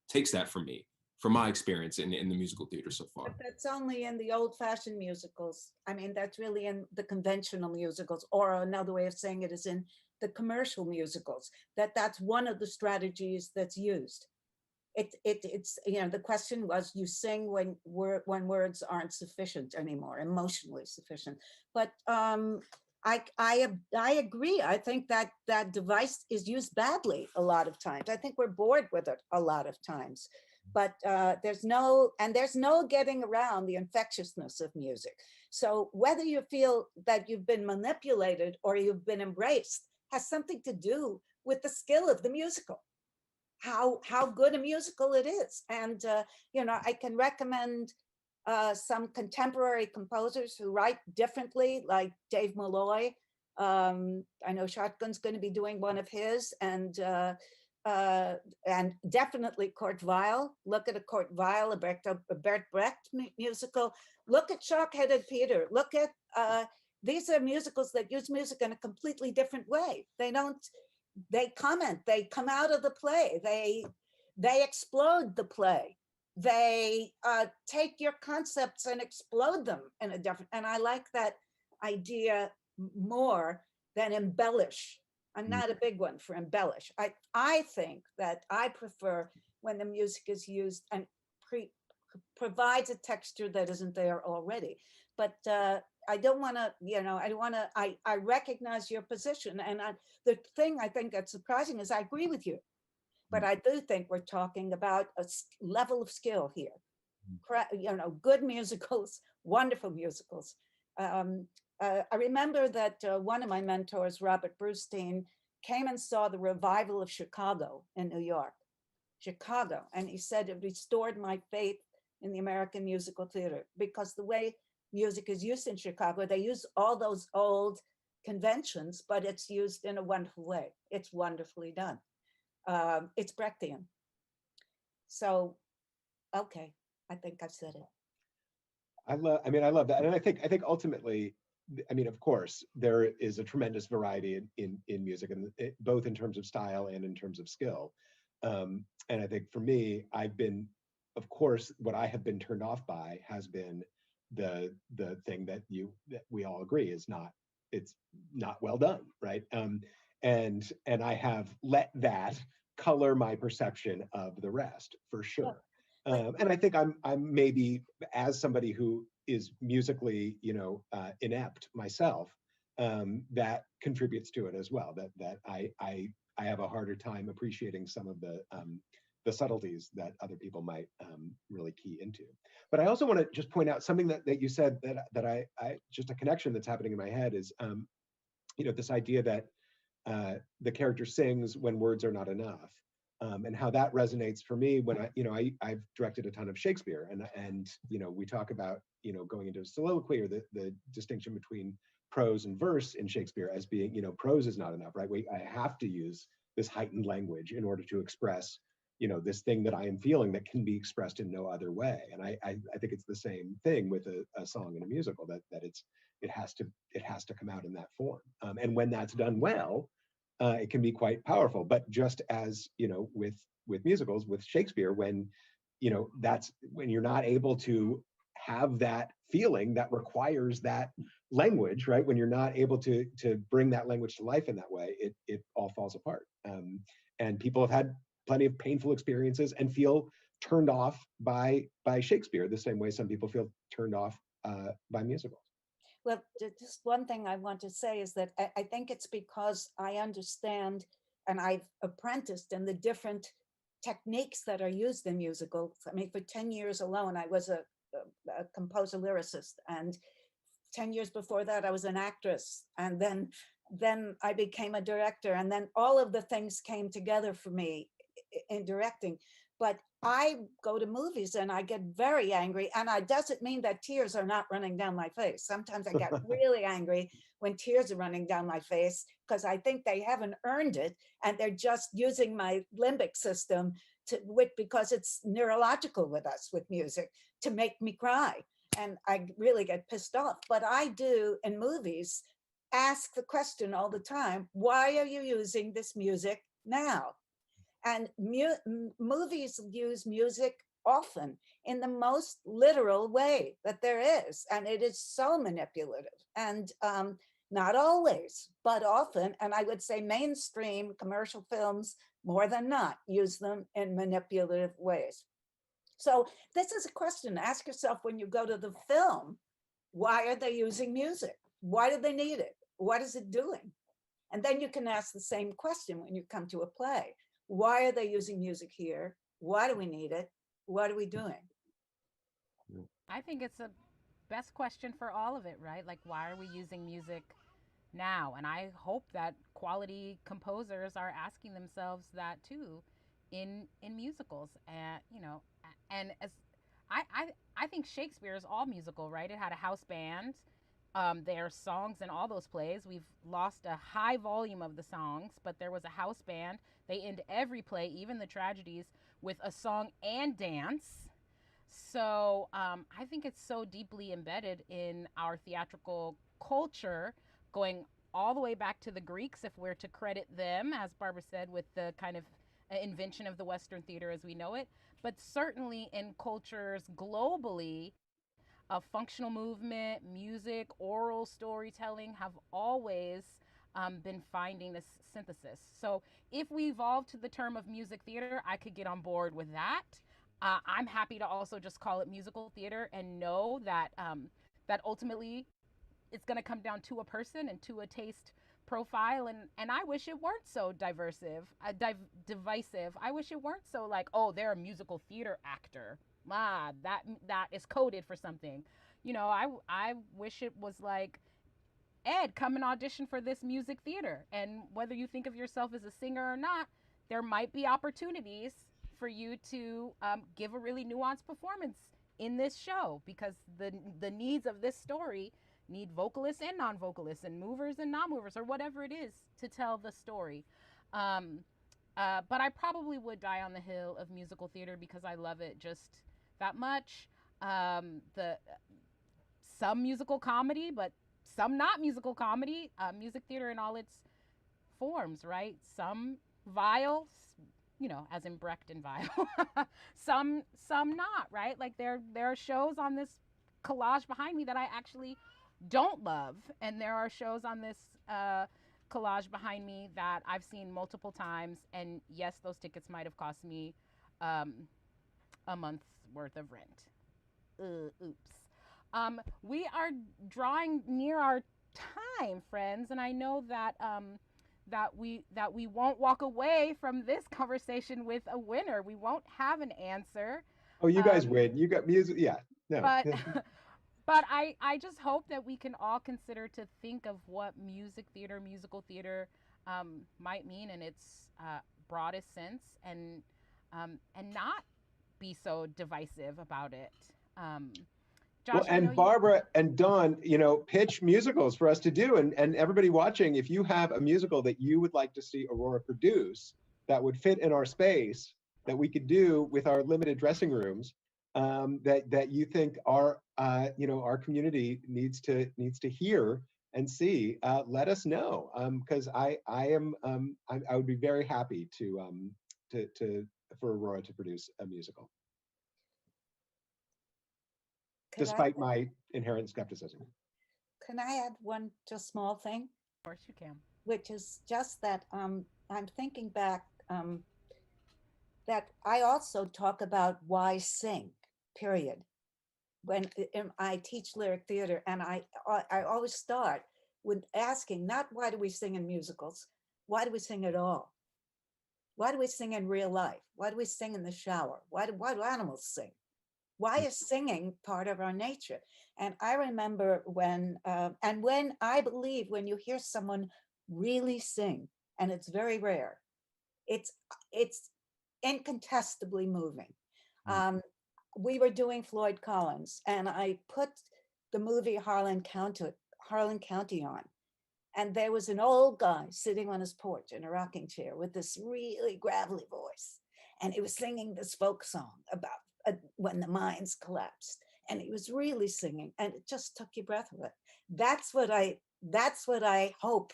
Speaker 3: takes that from me, from my experience in the musical theater so far.
Speaker 4: But that's only in the old-fashioned musicals. I mean, that's really in the conventional musicals, or another way of saying it is in the commercial musicals, that's one of the strategies that's used. It's the question was, you sing when words aren't sufficient anymore, emotionally sufficient. But I agree. I think that device is used badly a lot of times. I think we're bored with it a lot of times. But there's no getting around the infectiousness of music. So whether you feel that you've been manipulated or you've been embraced has something to do with the skill of the musical. How good a musical it is. And I can recommend some contemporary composers who write differently, like Dave Malloy. I know Shotgun's going to be doing one of his, and definitely Kurt Weill. Look at a Kurt Weill, a Bert Brecht musical. Look at Shock-Headed Peter. Look at these are musicals that use music in a completely different way. They comment, they come out of the play, they explode the play, they take your concepts and explode them in a different, and I like that idea more than embellish. I'm not a big one for embellish. I think that I prefer when the music is used and provides a texture that isn't there already. But I don't want to, I don't want to, I recognize your position. And the thing I think that's surprising is I agree with you, but I do think we're talking about a level of skill here. Good musicals, wonderful musicals. I remember that one of my mentors, Robert Brustein, came and saw the revival of Chicago in New York. Chicago. And he said it restored my faith in the American musical theater, because the way music is used in Chicago, they use all those old conventions, but it's used in a wonderful way. It's wonderfully done. It's Brechtian. So, okay, I think I've said it.
Speaker 1: I love that. And I think ultimately, of course, there is a tremendous variety in music, and both in terms of style and in terms of skill. And I think for me, of course, what I have been turned off by has been the thing that we all agree is it's not well done, right? And I have let that color my perception of the rest, for sure. And I think I'm maybe, as somebody who is musically, inept myself, that contributes to it as well. That I have a harder time appreciating some of the subtleties that other people might really key into. But I also want to just point out something that you said that I just a connection that's happening in my head is, this idea that the character sings when words are not enough. And how that resonates for me when I've directed a ton of Shakespeare, and we talk about going into a soliloquy, or the distinction between prose and verse in Shakespeare as being, prose is not enough, right? I have to use this heightened language in order to express this thing that I am feeling that can be expressed in no other way. And I think it's the same thing with a song in a musical, that it has to come out in that form. And when that's done well, it can be quite powerful. But just as with musicals, with Shakespeare, when that's when you're not able to have that feeling that requires that language, right? When you're not able to bring that language to life in that way, it all falls apart. And people have had plenty of painful experiences and feel turned off by Shakespeare, the same way some people feel turned off by musicals.
Speaker 4: Well, just one thing I want to say is that I think it's because I understand, and I've apprenticed in the different techniques that are used in musicals. I mean, for 10 years alone, I was a composer lyricist, and 10 years before that, I was an actress, and then I became a director, and then all of the things came together for me in directing. But I go to movies and I get very angry, and it doesn't mean that tears are not running down my face. Sometimes I get really angry when tears are running down my face, because I think they haven't earned it, and they're just using my limbic system because it's neurological with us with music, to make me cry. And I really get pissed off. But I do in movies ask the question all the time, why are you using this music now? And movies use music often in the most literal way that there is. And it is so manipulative, and not always, but often. And I would say mainstream commercial films, more than not, use them in manipulative ways. So this is a question to ask yourself when you go to the film: why are they using music? Why do they need it? What is it doing? And then you can ask the same question when you come to a play. Why are they using music here? Why do we need it? What are we doing?
Speaker 2: I think it's a best question for all of it, right? Like, why are we using music now? And I hope that quality composers are asking themselves that too in musicals. And and as I think Shakespeare is all musical, right? It had a house band. There are songs in all those plays. We've lost a high volume of the songs, but there was a house band. They end every play, even the tragedies, with a song and dance. So I think it's so deeply embedded in our theatrical culture, going all the way back to the Greeks, if we're to credit them, as Barbara said, with the kind of invention of the Western theater as we know it. But certainly in cultures globally, functional movement, music, oral storytelling have always been finding this synthesis. So if we evolve to the term of music theater, I could get on board with that. I'm happy to also just call it musical theater and know that that ultimately it's going to come down to a person and to a taste profile, and I wish it weren't so divisive. I wish it weren't so like, oh, they're a musical theater actor. That is coded for something. You know, I wish it was like, Ed, come and audition for this music theater. And whether you think of yourself as a singer or not, there might be opportunities for you to give a really nuanced performance in this show, because the needs of this story need vocalists and non-vocalists and movers and non-movers, or whatever it is to tell the story. But I probably would die on the hill of musical theater because I love it just that much. The Some musical comedy, but some not musical comedy. Music theater in all its forms, right? Some vile, you know, as in Brecht and vile. some not, right? Like there are shows on this collage behind me that I actually don't love, and there are shows on this collage behind me that I've seen multiple times, and yes, those tickets might have cost me a month's worth of rent. Oops. We are drawing near our time, friends, and I know that that we won't walk away from this conversation with a winner. We won't have an answer.
Speaker 1: Oh, you guys win. You got music. Yeah. No.
Speaker 2: But but I just hope that we can all consider to think of what musical theater might mean in its broadest sense, and not be so divisive about it. Josh,
Speaker 1: Well, and Barbara and Dawn, you know, pitch musicals for us to do. And everybody watching, if you have a musical that you would like to see Aurora produce that would fit in our space, that we could do with our limited dressing rooms, that you think our you know, our community needs to hear and see, let us know, because I would be very happy for Aurora to produce a musical. Despite my inherent skepticism.
Speaker 4: Can I add one just small thing?
Speaker 2: Of course you can.
Speaker 4: Which is just that I'm thinking back that I also talk about why sing, period. When I teach lyric theater, and I always start with asking, not why do we sing in musicals, why do we sing at all? Why do we sing in real life? Why do we sing in the shower? Why do animals sing? Why is singing part of our nature? And I remember when I believe when you hear someone really sing, and it's very rare, it's incontestably moving. We were doing Floyd Collins, and I put the movie Harlan County on. And there was an old guy sitting on his porch in a rocking chair with this really gravelly voice. And he was singing this folk song about when the mines collapsed, and he was really singing, and it just took your breath away. That's what I hope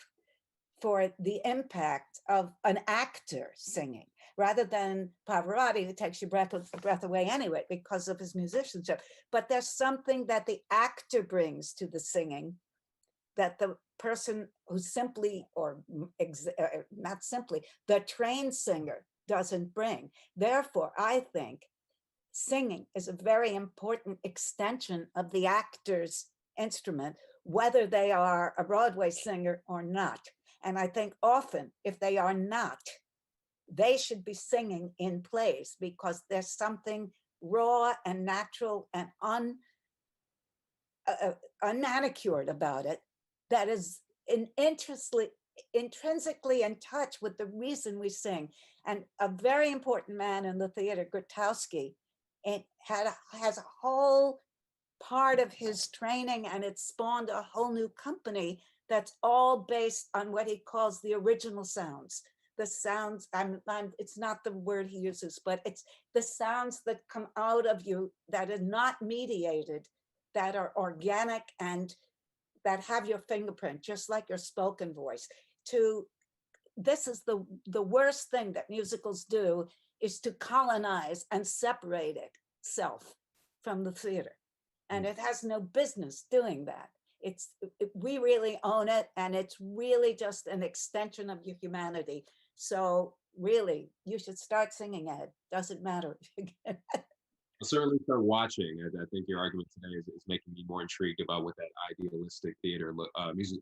Speaker 4: for the impact of an actor singing, rather than Pavarotti, who takes your breath away anyway because of his musicianship. But there's something that the actor brings to the singing that the person who simply, or not simply, the trained singer doesn't bring. Therefore, I think singing is a very important extension of the actor's instrument, whether they are a Broadway singer or not. And I think often, if they are not, they should be singing in plays, because there's something raw and natural and unmanicured about it that is intrinsically in touch with the reason we sing. And a very important man in the theater, Grotowski, it has a whole part of his training, and it spawned a whole new company that's all based on what he calls the original sounds. The sounds, it's not the word he uses, but it's the sounds that come out of you that are not mediated, that are organic and that have your fingerprint, just like your spoken voice. This is the worst thing that musicals do, is to colonize and separate itself from the theater. And it has no business doing that. We really own it, and it's really just an extension of your humanity. So really, you should start singing, Ed. Doesn't matter if you get
Speaker 3: I'll certainly start watching. I think your argument today is making me more intrigued about what that idealistic theater,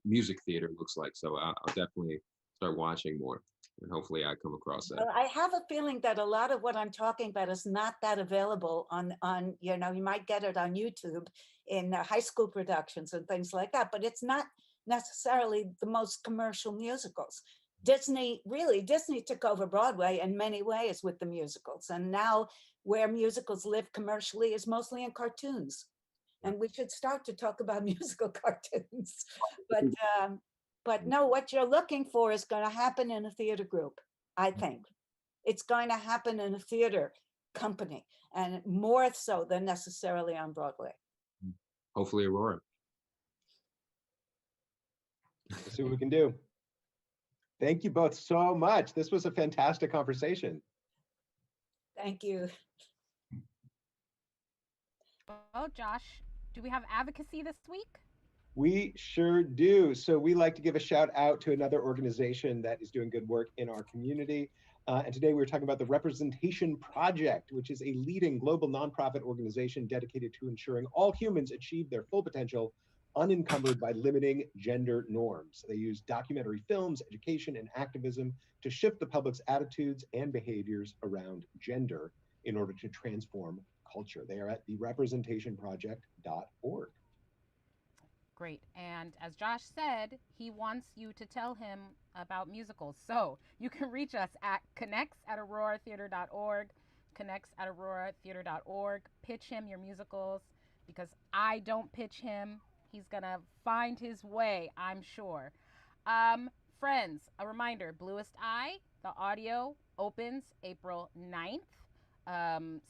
Speaker 3: music theater looks like. So I'll definitely start watching more, and hopefully I come across that.
Speaker 4: Well, I have a feeling that a lot of what I'm talking about is not that available on you might get it on YouTube in high school productions and things like that, but it's not necessarily the most commercial musicals. Disney took over Broadway in many ways with the musicals, and now where musicals live commercially is mostly in cartoons. And we should start to talk about musical cartoons. But no, what you're looking for is going to happen in a theater group, I think. It's going to happen in a theater company, and more so than necessarily on Broadway.
Speaker 3: Hopefully, Aurora.
Speaker 1: We'll see what we can do. Thank you both so much. This was a fantastic conversation.
Speaker 4: Thank you.
Speaker 2: Well, Josh, do we have advocacy this week?
Speaker 1: We sure do. So we like to give a shout out to another organization that is doing good work in our community. And today we're talking about the Representation Project, which is a leading global nonprofit organization dedicated to ensuring all humans achieve their full potential, unencumbered by limiting gender norms. They use documentary films, education, and activism to shift the public's attitudes and behaviors around gender in order to transform culture. They are at therepresentationproject.org.
Speaker 2: Great. And as Josh said, he wants you to tell him about musicals. So you can reach us at connects@auroratheater.org, connects@auroratheater.org. Pitch him your musicals, because I don't pitch him. He's going to find his way, I'm sure. Friends, a reminder, Bluest Eye, the audio opens April 9th.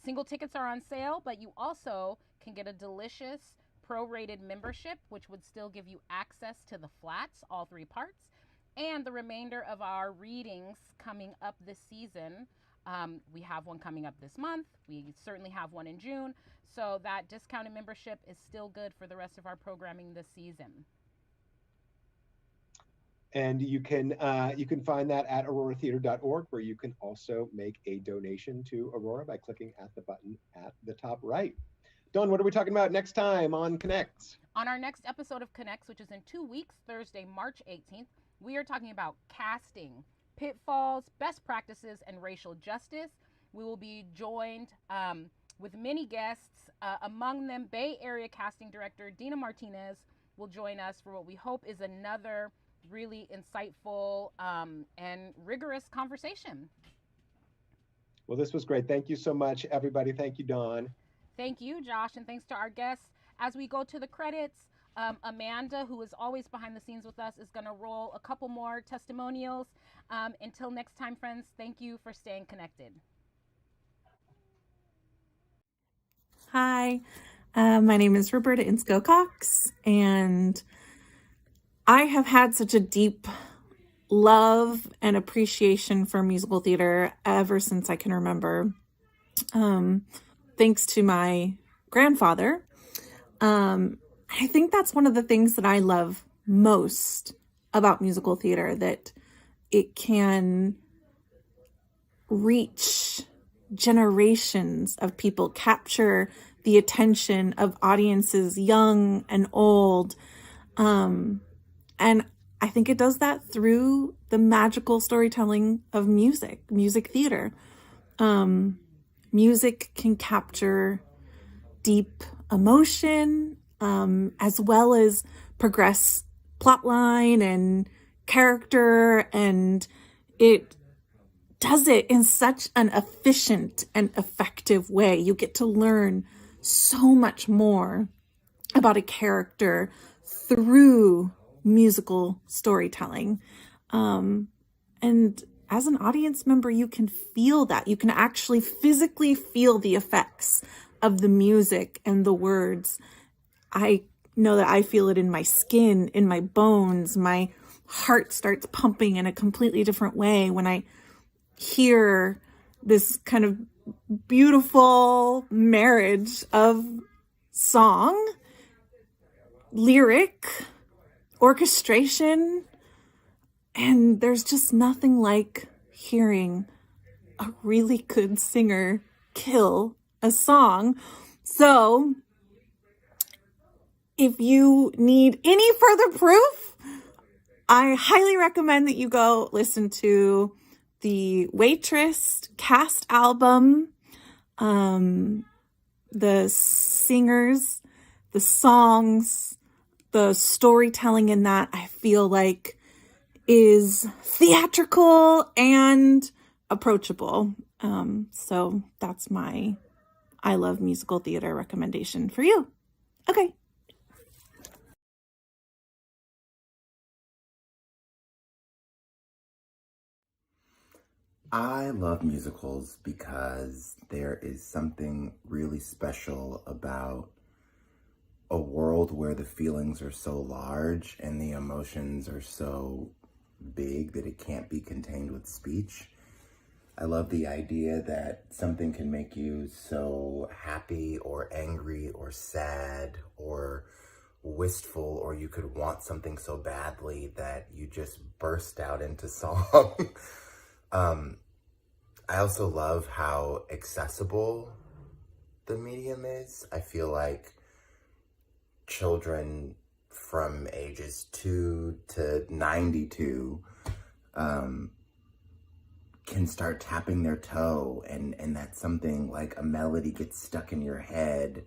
Speaker 2: Single tickets are on sale, but you also can get a delicious prorated membership, which would still give you access to the flats, all 3 parts, and the remainder of our readings coming up this season. We have one coming up this month. We certainly have one in June. So that discounted membership is still good for the rest of our programming this season.
Speaker 1: And you can find that at auroratheater.org, where you can also make a donation to Aurora by clicking at the button at the top right. Dawn, what are we talking about next time on Connects?
Speaker 2: On our next episode of Connects, which is in 2 weeks, Thursday, March 18th, we are talking about casting, pitfalls, best practices, and racial justice. We will be joined with many guests, among them Bay Area casting director Dayna Martinez will join us for what we hope is another really insightful and rigorous conversation.
Speaker 1: Well, this was great. Thank you so much, everybody. Thank you, Dawn.
Speaker 2: Thank you, Josh, and thanks to our guests. As we go to the credits, Amanda, who is always behind the scenes with us, is going to roll a couple more testimonials. Until next time, friends, thank you for staying connected.
Speaker 7: Hi, my name is Roberta Insco-Cox, and I have had such a deep love and appreciation for musical theater ever since I can remember. Thanks to my grandfather. I think that's one of the things that I love most about musical theater, that it can reach generations of people, capture the attention of audiences young and old. And I think it does that through the magical storytelling of music theater. Music can capture deep emotion, as well as progress plotline and character, and it does it in such an efficient and effective way. You get to learn so much more about a character through musical storytelling. And as an audience member, you can feel that. You can actually physically feel the effects of the music and the words. I know that I feel it in my skin, in my bones. My heart starts pumping in a completely different way when I hear this kind of beautiful marriage of song, lyric, orchestration, and there's just nothing like hearing a really good singer kill a song. So if you need any further proof, I highly recommend that you go listen to the Waitress cast album, the singers, the songs, the storytelling in that, I feel like is theatrical and approachable. So that's my I love musical theater recommendation for you. Okay.
Speaker 5: I love musicals because there is something really special about a world where the feelings are so large and the emotions are so big that it can't be contained with speech. I love the idea that something can make you so happy or angry or sad or wistful, or you could want something so badly that you just burst out into song. I also love how accessible the medium is. I feel like children from ages 2 to 92 can start tapping their toe, and that's something like a melody gets stuck in your head.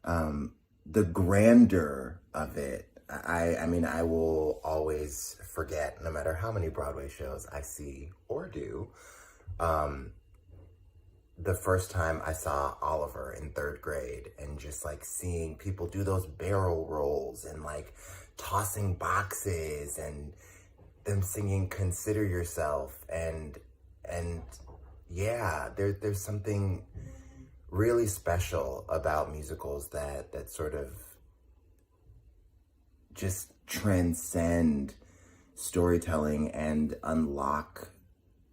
Speaker 5: The grandeur of it, I mean, I will always forget, no matter how many Broadway shows I see or do, the first time I saw Oliver in 3rd grade, and just like seeing people do those barrel rolls and like tossing boxes and them singing Consider Yourself, and yeah, there's something really special about musicals that sort of just transcend storytelling and unlock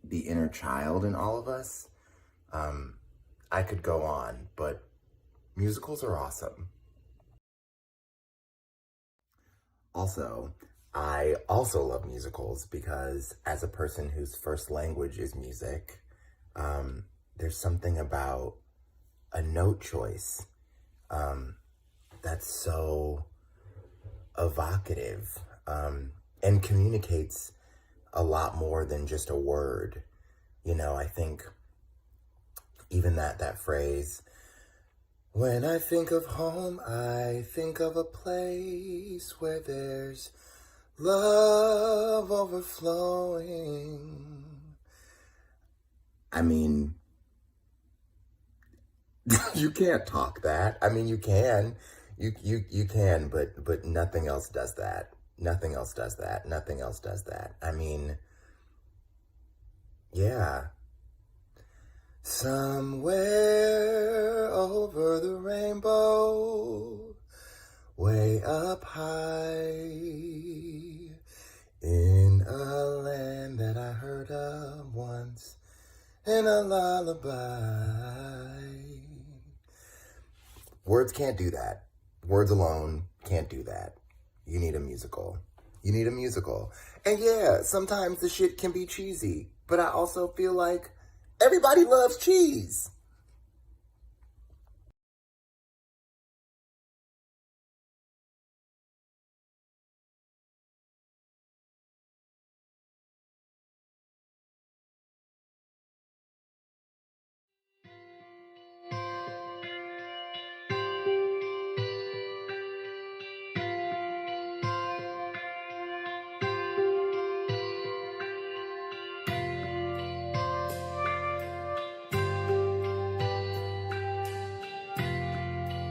Speaker 5: the inner child in all of us. I could go on, but musicals are awesome. Also, I also love musicals because as a person whose first language is music, there's something about a note choice that's so evocative and communicates a lot more than just a word. You know, I think even that phrase, when I think of home, I think of a place where there's love overflowing. I mean, you can't talk that. I mean, you can, but nothing else does that. Nothing else does that. Nothing else does that. I mean, yeah. Somewhere over the rainbow, way up high, in a land that I heard of once, in a lullaby. Words can't do that. Words alone can't do that. You need a musical. You need a musical. And yeah, sometimes the shit can be cheesy, but I also feel like everybody loves cheese.